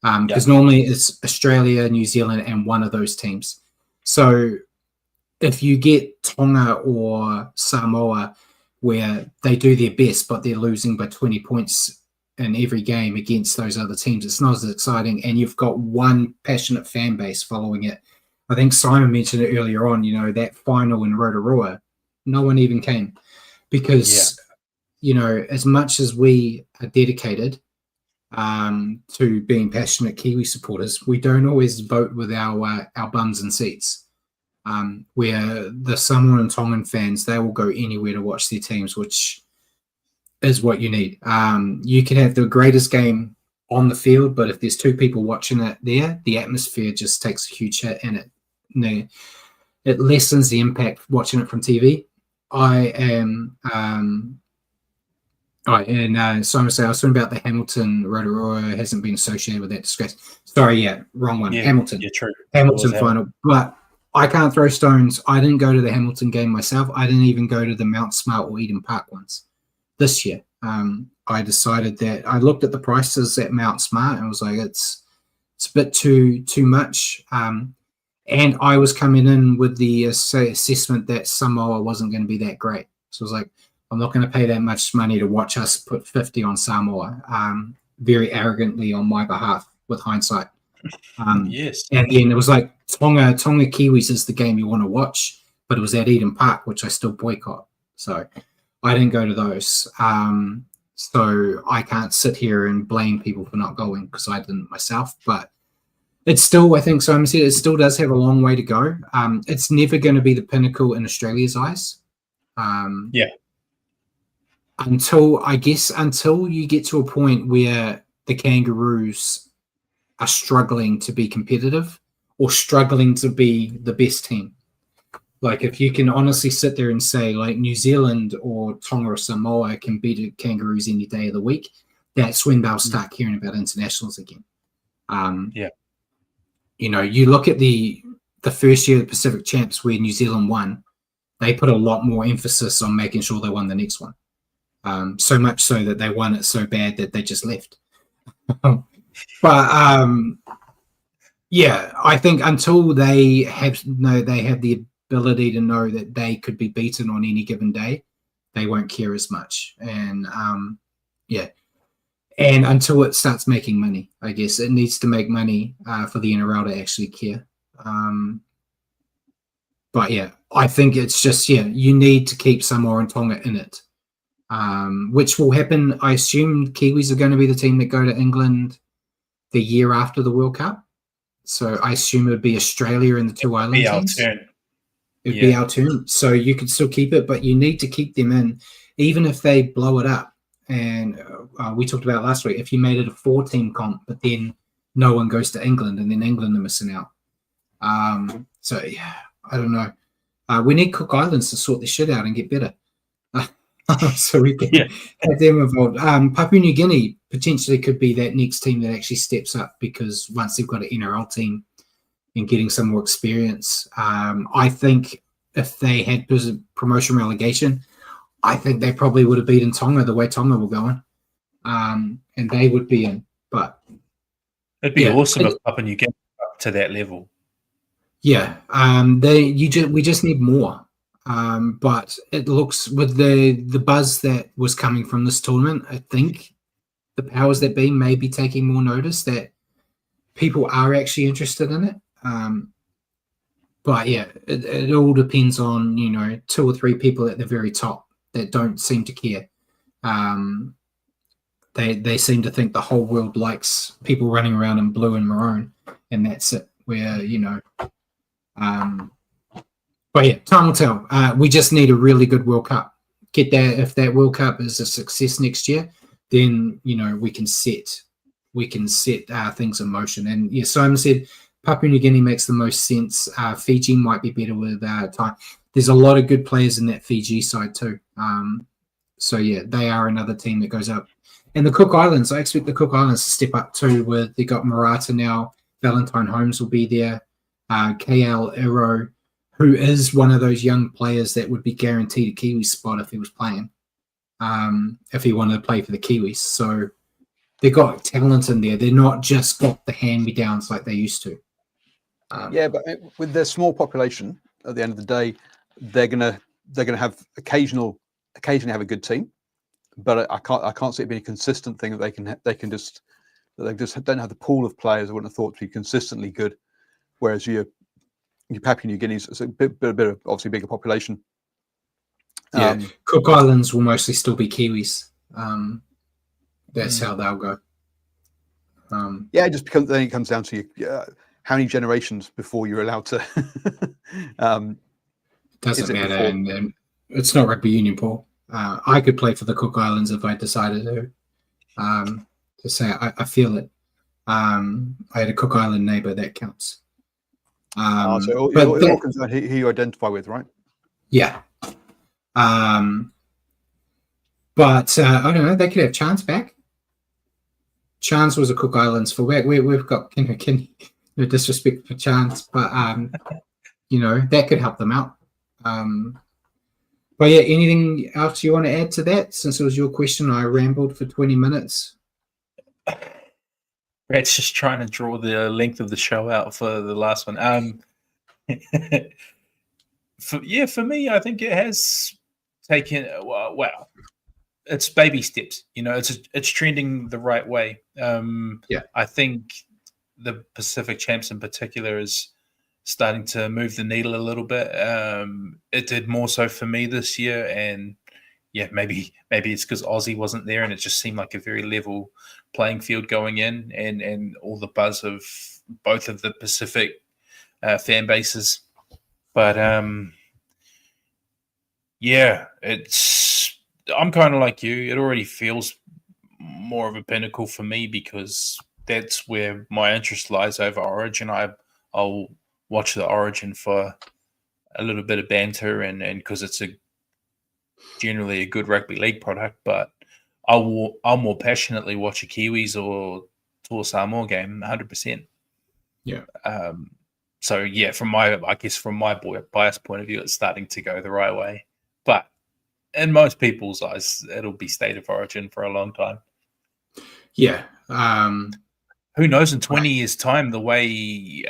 because normally it's Australia, New Zealand, and one of those teams. So if you get Tonga or Samoa where they do their best but they're losing by 20 points in every game against those other teams, it's not as exciting, and you've got one passionate fan base following it. I think Simon mentioned it earlier on, that final in Rotorua, no one even came because, as much as we are dedicated to being passionate Kiwi supporters, we don't always vote with our bums and seats. Where the Samoan and Tongan fans, they will go anywhere to watch their teams, which is what you need. You can have the greatest game on the field, but if there's two people watching it there, the atmosphere just takes a huge hit, and it lessens the impact watching it from TV. Simon say I was talking about the Hamilton Rotorua hasn't been associated with that disgrace. Sorry, wrong one. Hamilton. Yeah, true. Hamilton final, but I can't throw stones. I didn't go to the Hamilton game myself. I didn't even go to the Mount Smart or Eden Park ones this year. I decided that I looked at the prices at Mount Smart and was like, it's a bit too much. And I was coming in with the assessment that Samoa wasn't going to be that great. So I was like, I'm not going to pay that much money to watch us put 50 on Samoa, very arrogantly on my behalf with hindsight. Yes. And then it was like Tonga Kiwis is the game you want to watch, but it was at Eden Park, which I still boycott. So I didn't go to those. So I can't sit here and blame people for not going because I didn't myself. But it's still, I think Simon said, it still does have a long way to go. It's never going to be the pinnacle in Australia's eyes. Until you get to a point where the Kangaroos are struggling to be competitive or struggling to be the best team. Like if you can honestly sit there and say like New Zealand or Tonga or Samoa can beat the Kangaroos any day of the week, that's when they'll start hearing about internationals again. You look at the first year of the Pacific Champs where New Zealand won, they put a lot more emphasis on making sure they won the next one. So much so that they won it so bad that they just left. But I think until they have the ability to know that they could be beaten on any given day, they won't care as much. And and until it starts making money, I guess it needs to make money for the NRL to actually care. But I think it's just you need to keep Samoa and Tonga in it. Which will happen. I assume Kiwis are going to be the team that go to England the year after the World Cup. So I assume it would be Australia and the two island teams. It'd be our turn. So you could still keep it, but you need to keep them in, even if they blow it up. And we talked about last week, if you made it a 4-team comp, but then no one goes to England and then England are missing out. I don't know. We need Cook Islands to sort this shit out and get better. So we can have them involved. Papua New Guinea potentially could be that next team that actually steps up because once they've got an NRL team and getting some more experience, I think if they had promotion relegation, I think they probably would have beaten Tonga the way Tonga were going, and they would be in. But it'd be awesome if Papua New Guinea up to that level. Yeah, we just need more. But it looks with the buzz that was coming from this tournament, I think the powers that be may be taking more notice that people are actually interested in it. But it all depends on 2 or 3 people at the very top that don't seem to care. They seem to think the whole world likes people running around in blue and maroon, and that's it. where but yeah, time will tell. We just need a really good World Cup. Get that. If that World Cup is a success next year, then we can set things in motion. And yeah, Simon said Papua New Guinea makes the most sense. Fiji might be better with time. There's a lot of good players in that Fiji side too. So yeah, they are another team that goes up. And the Cook Islands, I expect the Cook Islands to step up too. With they got Murata now. Valentine Holmes will be there. KL Iro, who is one of those young players that would be guaranteed a Kiwi spot if he was playing, if he wanted to play for the Kiwis. So they got talent in there. They're not just got the hand-me-downs like they used to. Yeah, but with their small population, at the end of the day, they're gonna have occasionally have a good team, but I can't see it being a consistent thing that they just don't have the pool of players I wouldn't have thought to be consistently good. Whereas your Papua New Guinea's is a bit of obviously bigger population. Yeah, Cook Islands will mostly still be Kiwis. That's how they'll go. Yeah, it comes down to how many generations before you're allowed to. Doesn't matter, and it's not rugby union, Paul. I could play for the Cook Islands if I decided to. To say I feel it. I had a Cook Island neighbour, that counts. So it all comes down to who you identify with, right? Yeah. But I don't know. They could have Chance back. Chance was a Cook Islands fullback. We've got no disrespect for Chance, but that could help them out. But yeah, anything else you want to add to that? Since it was your question, I rambled for 20 minutes. Brad's just trying to draw the length of the show out for the last one. For me, I think it has taken. Wow, it's baby steps. It's trending the right way. I think the Pacific Champs in particular is starting to move the needle a little bit. It did more so for me this year, and yeah, maybe it's because Aussie wasn't there, and it just seemed like a very level playing field going in, and all the buzz of both of the Pacific fan bases. But yeah, I'm kind of like you. It already feels more of a pinnacle for me because that's where my interest lies over Origin. I'll watch the Origin for a little bit of banter and because it's generally a good rugby league product, but I'll more passionately watch a Kiwis or Tour Samoa game 100%. Yeah. So yeah, from my bias point of view, it's starting to go the right way. But in most people's eyes, it'll be State of Origin for a long time. Yeah. Who knows in 20 years' time, the way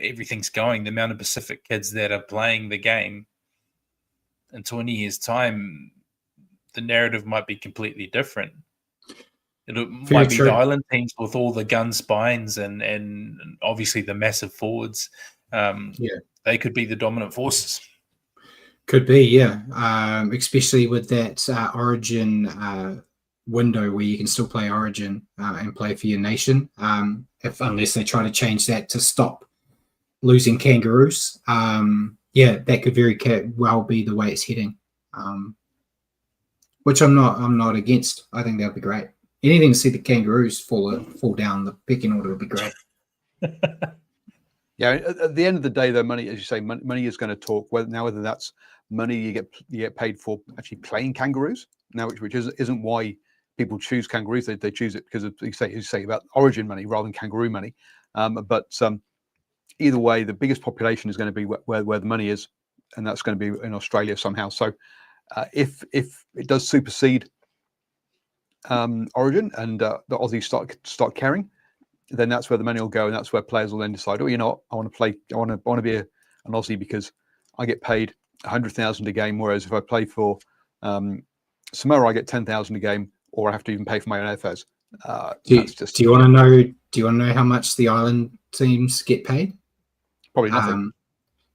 everything's going, the amount of Pacific kids that are playing the game, in 20 years' time, the narrative might be completely different. It might be the island teams with all the gun spines and obviously the massive forwards. They could be the dominant forces. Could be, yeah. Especially with that Origin window where you can still play Origin and play for your nation, unless they try to change that to stop losing Kangaroos. That could very well be the way it's heading. Which I'm not against. I think that'd be great. Anything to see the Kangaroos fall down the pecking order would be great. Yeah, at the end of the day, though, money, as you say, money is going to talk. Whether that's money you get paid for actually playing Kangaroos now, which isn't why people choose Kangaroos. They choose it because of you say about Origin money rather than Kangaroo money. But either way, the biggest population is going to be where the money is, and that's going to be in Australia somehow. So if it does supersede Origin and the Aussies start caring, then that's where the money will go, and that's where players will then decide, I want to play, I want to be an Aussie because I get paid 100,000 a game, whereas if I play for Samoa, I get 10,000 a game, or I have to even pay for my own airfares. Do you want to know how much the island teams get paid? Probably nothing.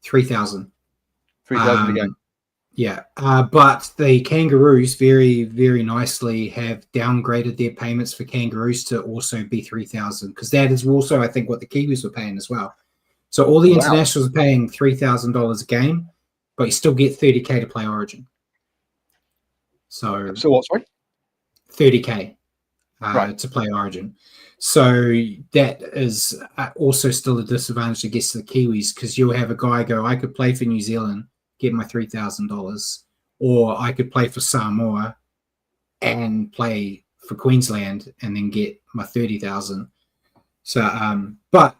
3,000. 3,000 a game. Yeah, but the Kangaroos very, very nicely have downgraded their payments for Kangaroos to also be 3,000 because that is also, I think, what the Kiwis were paying as well. So all the Wow. internationals are paying $3,000 a game, but you still get $30K to play Origin. So what? Sorry, $30K Right. to play Origin. So that is also still a disadvantage, I guess, to the Kiwis, because you'll have a guy go, I could play for New Zealand, get my $3,000, or I could play for Samoa and play for Queensland and then get my 30,000. So, but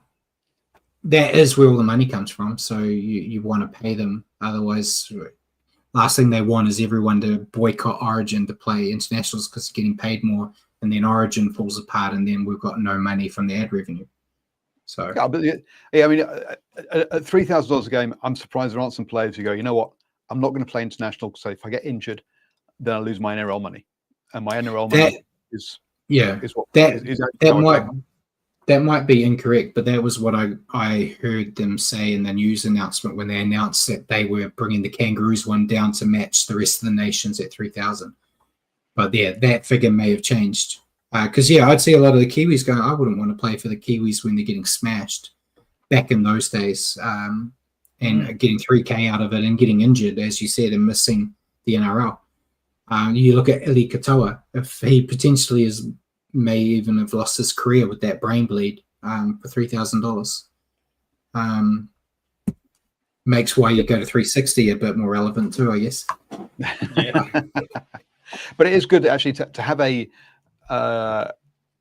that is where all the money comes from. So you want to pay them. Otherwise, last thing they want is everyone to boycott Origin to play internationals because they're getting paid more, and then Origin falls apart, and then we've got no money from the ad revenue. So yeah, but I mean, at $3,000 a game, I'm surprised there aren't some players who go, you know what, I'm not going to play international because if I get injured, then I lose my NRL money, and my NRL money is what that might be incorrect, but that was what I heard them say in the news announcement when they announced that they were bringing the Kangaroos one down to match the rest of the nations at 3,000. But yeah, that figure may have changed. Because, I'd see a lot of the Kiwis going, I wouldn't want to play for the Kiwis when they're getting smashed back in those days, and getting 3K out of it and getting injured, as you said, and missing the NRL. You look at Ili Katoa, if he potentially may even have lost his career with that brain bleed for $3,000. Makes why you go to 360 a bit more relevant too, I guess. Yeah. But it is good actually to have a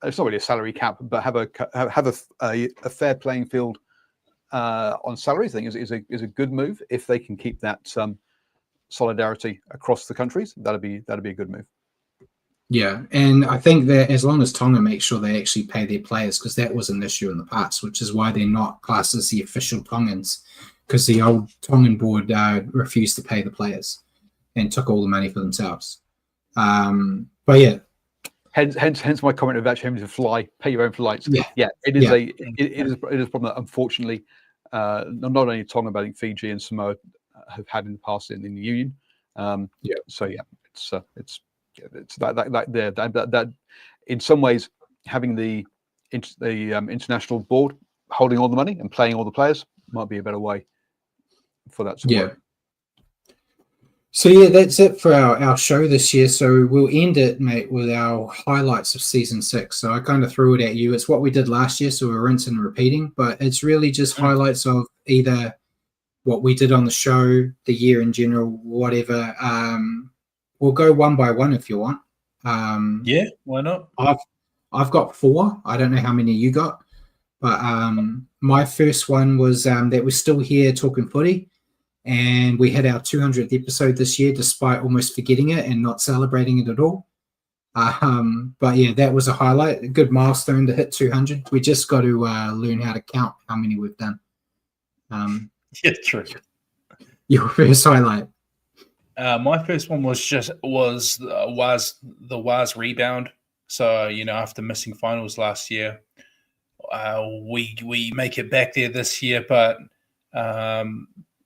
it's not really a salary cap, but have a fair playing field on salaries. I think is a good move if they can keep that solidarity across the countries. That'd be a good move. Yeah, and I think that as long as Tonga make sure they actually pay their players, because that was an issue in the past, which is why they're not classed as the official Tongans, because the old Tongan board refused to pay the players and took all the money for themselves. But yeah, hence my comment of actually having to pay your own flights. Yeah, it is a problem that unfortunately not only Tonga, but I think Fiji and Samoa have had in the past in the union. So yeah, it's that in some ways having the international board holding all the money and playing all the players might be a better way for that to work. So yeah, that's it for our show this year. So we'll end it, mate, with our highlights of season 6. So I kind of threw it at you. It's what we did last year, so we're rinsing and repeating, but it's really just highlights of either what we did on the show, the year in general, whatever. We'll go one by one if you want. Yeah, why not? I've got 4. I don't know how many you got, but my first one was that we're still here talking footy, and we had our 200th episode this year, despite almost forgetting it and not celebrating it at all. But yeah, that was a highlight, a good milestone to hit 200. We just got to learn how to count how many we've done. Yeah, true. Your first highlight. My first one was the WAS rebound. So after missing finals last year, we make it back there this year, but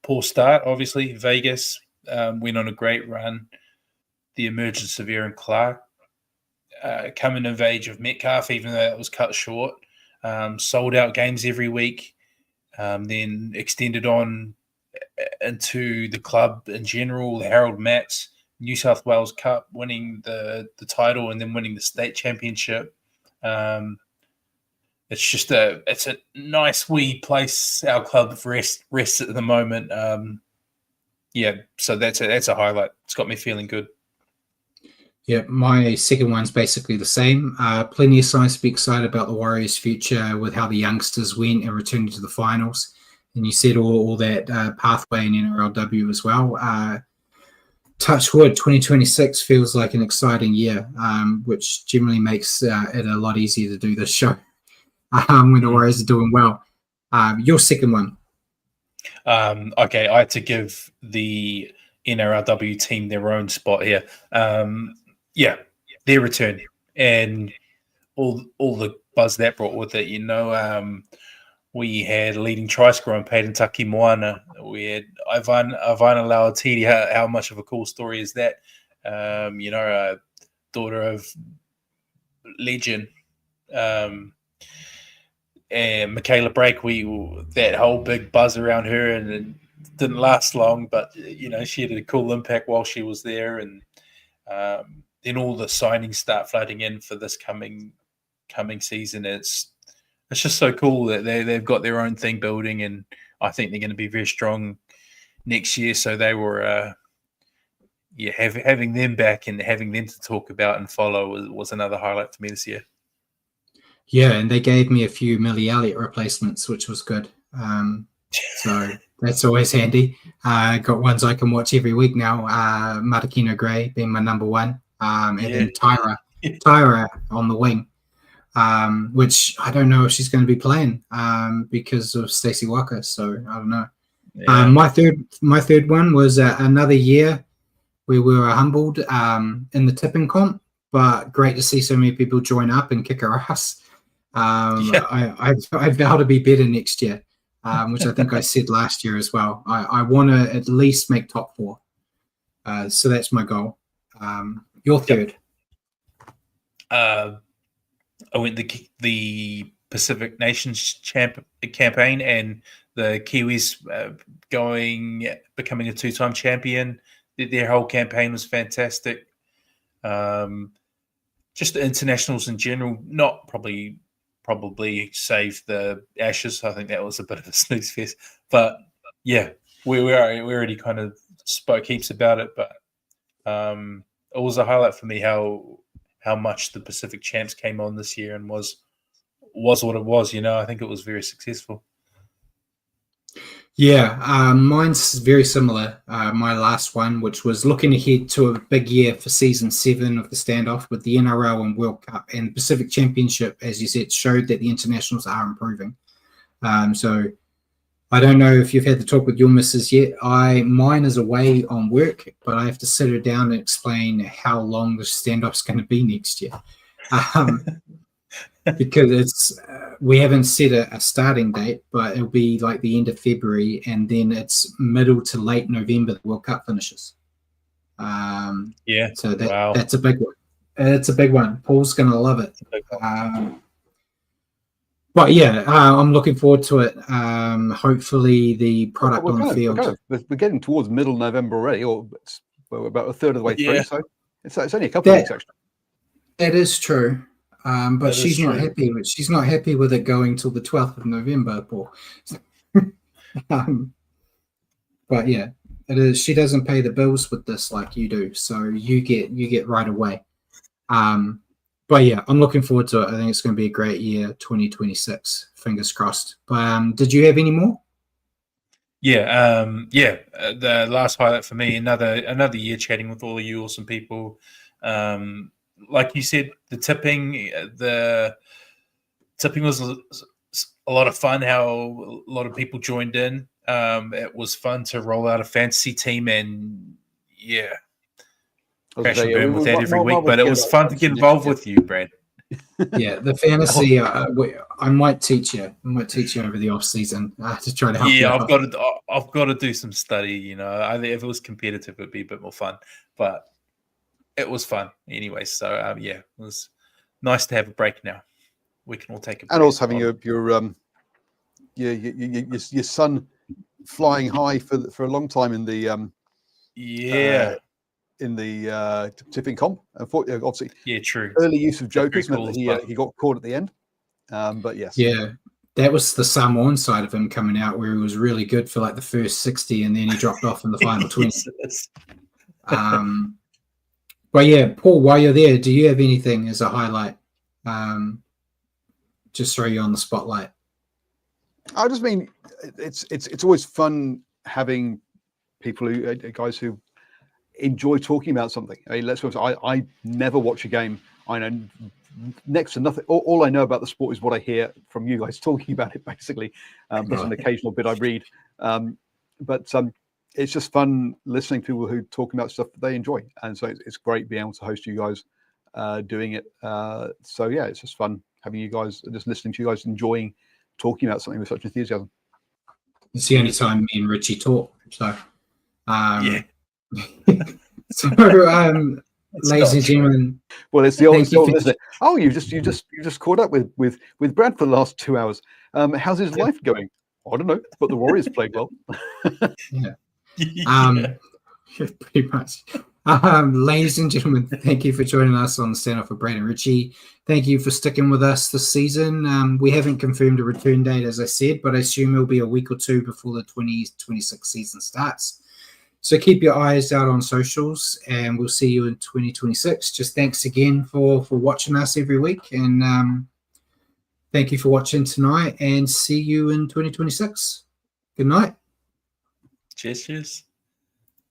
poor start. Obviously, Vegas went on a great run. The emergence of Aaron Clark, coming of age of Metcalf, even though that was cut short. Sold out games every week. Then extended on into the club in general, the Harold Matts, New South Wales Cup, winning the title and then winning the state championship. It's a nice wee place, our club rests at the moment. So that's a highlight. It's got me feeling good. Yeah, my second one's basically the same. Plenty of signs to be excited about the Warriors' future with how the youngsters went and returned to the finals. And you said all that pathway in NRLW as well. Touch wood, 2026 feels like an exciting year, which generally makes it a lot easier to do this show when the Warriors are doing well. Your second one. Okay, I had to give the NRLW team their own spot here. Their return and all the buzz that brought with it. We had leading try scorer in Peyton Taki Moana. We had Ivana Lauatiti. How much of a cool story is that? Daughter of legend. and Michaela Brake, that whole big buzz around her, and it didn't last long, but she had a cool impact while she was there, and then all the signings start flooding in for this coming season. It's just so cool that they've got their own thing building, and I think they're going to be very strong next year. So they were, having them back and having them to talk about and follow was another highlight for me this year. Yeah, and they gave me a few Millie Elliott replacements, which was good. So that's always handy. Got ones I can watch every week now. Matakino Gray being my number one, and then Tyra on the wing, which I don't know if she's going to be playing because of Stacey Walker. So I don't know. Yeah. My third one was another year we were humbled in the tipping comp, but great to see so many people join up and kick our ass. I vow to be better next year, which I think I said last year as well. I want to at least make top 4. So that's my goal. Your third? I went the Pacific Nations campaign and the Kiwis becoming a 2-time champion. Their whole campaign was fantastic. Just the internationals in general, not probably save the Ashes. I think that was a bit of a snooze fest. But yeah, we already kind of spoke heaps about it. But it was a highlight for me how much the Pacific Champs came on this year and was what it was. I think it was very successful. Yeah, mine's very similar. My last one, which was looking ahead to a big year for season 7 of the standoff with the NRL and World Cup and Pacific Championship, as you said, showed that the internationals are improving. So I don't know if you've had the talk with your missus yet. Mine is away on work, but I have to sit her down and explain how long the standoff's going to be next year. Because we haven't set a starting date, but it'll be like the end of February, and then it's middle to late November the World Cup finishes. So that's a big one. It's a big one. Paul's going to love it. But yeah, I'm looking forward to it. Hopefully the product on the field. We're getting towards middle November already, or we're about a third of the way through. So it's only a couple of weeks extra. That is true. But she's not happy. She's not happy with it going till the 12th of November, Paul. But yeah, it is. She doesn't pay the bills with this like you do, so you get right away. But yeah, I'm looking forward to it. I think it's going to be a great year, 2026. Fingers crossed. But did you have any more? Yeah, the last highlight for me, another year chatting with all of you awesome people. Like you said, the tipping was a lot of fun. How a lot of people joined in. It was fun to roll out a fantasy team, and crash and burn with that every week. But it was fun to get involved with you, Brad. Yeah, the fantasy. I might teach you. Over the off season to try to help. Yeah, I've got to do some study. If it was competitive, it'd be a bit more fun. But it was fun anyway. So it was nice to have a break now. We can all take a break. And also having your son flying high for a long time in the tipping comp. Obviously, true. Early use of jokers meant that he got caught at the end. But yes, that was the Samoan side of him coming out, where he was really good for like the first 60, and then he dropped off in the final 20. But yeah, Paul, while you're there, do you have anything as a highlight? Just throw you on the spotlight. I just mean it's always fun having people guys who enjoy talking about something. I mean, let's be honest, I never watch a game. I know next to nothing. All I know about the sport is what I hear from you guys talking about it, basically. There's an occasional bit I read, but it's just fun listening to people who talk about stuff that they enjoy, and so it's great being able to host you guys doing it. So yeah, it's just fun having you guys, just listening to you guys enjoying talking about something with such enthusiasm. It's the only time me and Richie talk. So ladies and gentlemen, Well, it's the old, Thank you for- isn't it? Oh, you just caught up with Brad for the last 2 hours. How's his life going? I don't know, but the Warriors played well. yeah. Yeah. Pretty much. Ladies and gentlemen, thank you for joining us on the Stand Off for Brad and Richie. Thank you for sticking with us this season. We haven't confirmed a return date, as I said, but I assume it'll be a week or two before the 2026 season starts. So keep your eyes out on socials, and we'll see you in 2026. Just thanks again for watching us every week, and thank you for watching tonight, and see you in 2026. Good night. Cheers.